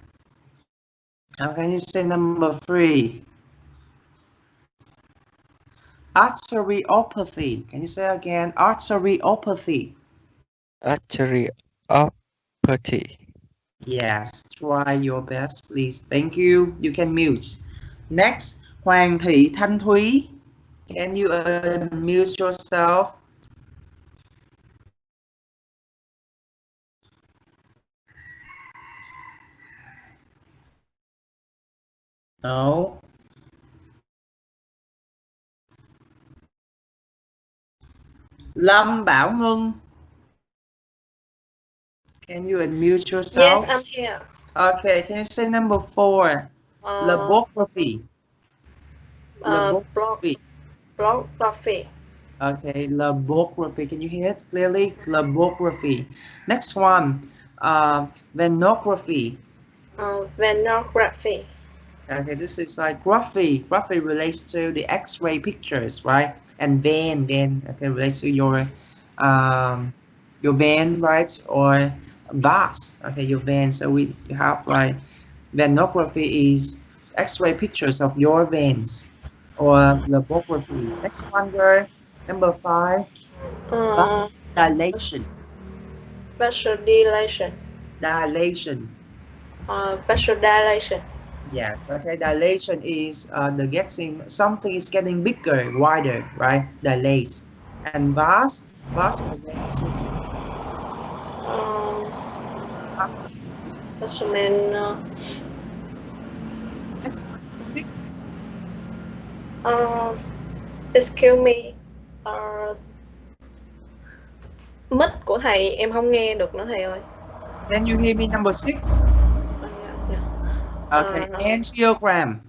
How can you say number 3? Arteriopathy. Can you say again? Arteriopathy. Arteriopathy. Yes, try your best, please. Thank you. You can mute. Next, Hoàng Thị Thanh Thúy. Can you unmute yourself? No. Lâm Bảo Ngân. Can you unmute yourself? Yes, I'm here. Okay, can you say number 4? Laborography. Laborography. Blography. Okay, laborography. Can you hear it clearly? Laborography. Next one, venography. Venography. Okay, this is like graphy. Graphy relates to the X-ray pictures, right? And vein, okay, relates to your vein, right? Or vas, okay, your vein. So we have like venography is X-ray pictures of your veins, or laborography. Next one, girl, number 5, vasodilation. Vasodilation. Dilation. Vasodilation. Yes, okay, dilation is the getting, something is getting bigger, wider, right? Dilate. And vas relates to Vasodilation. 6. Excuse me. Mic của thầy em không nghe được nữa thầy ơi. Can you hear me? Number 6. Okay, angiogram.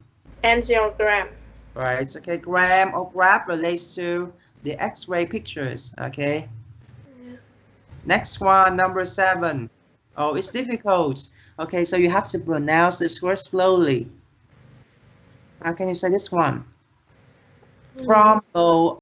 Angiogram. Right, okay, gram or graph relates to the X-ray pictures, okay? Yeah. Next one, number 7. Oh, it's difficult. Okay, so you have to pronounce this word slowly. How can you say this one? Thrombo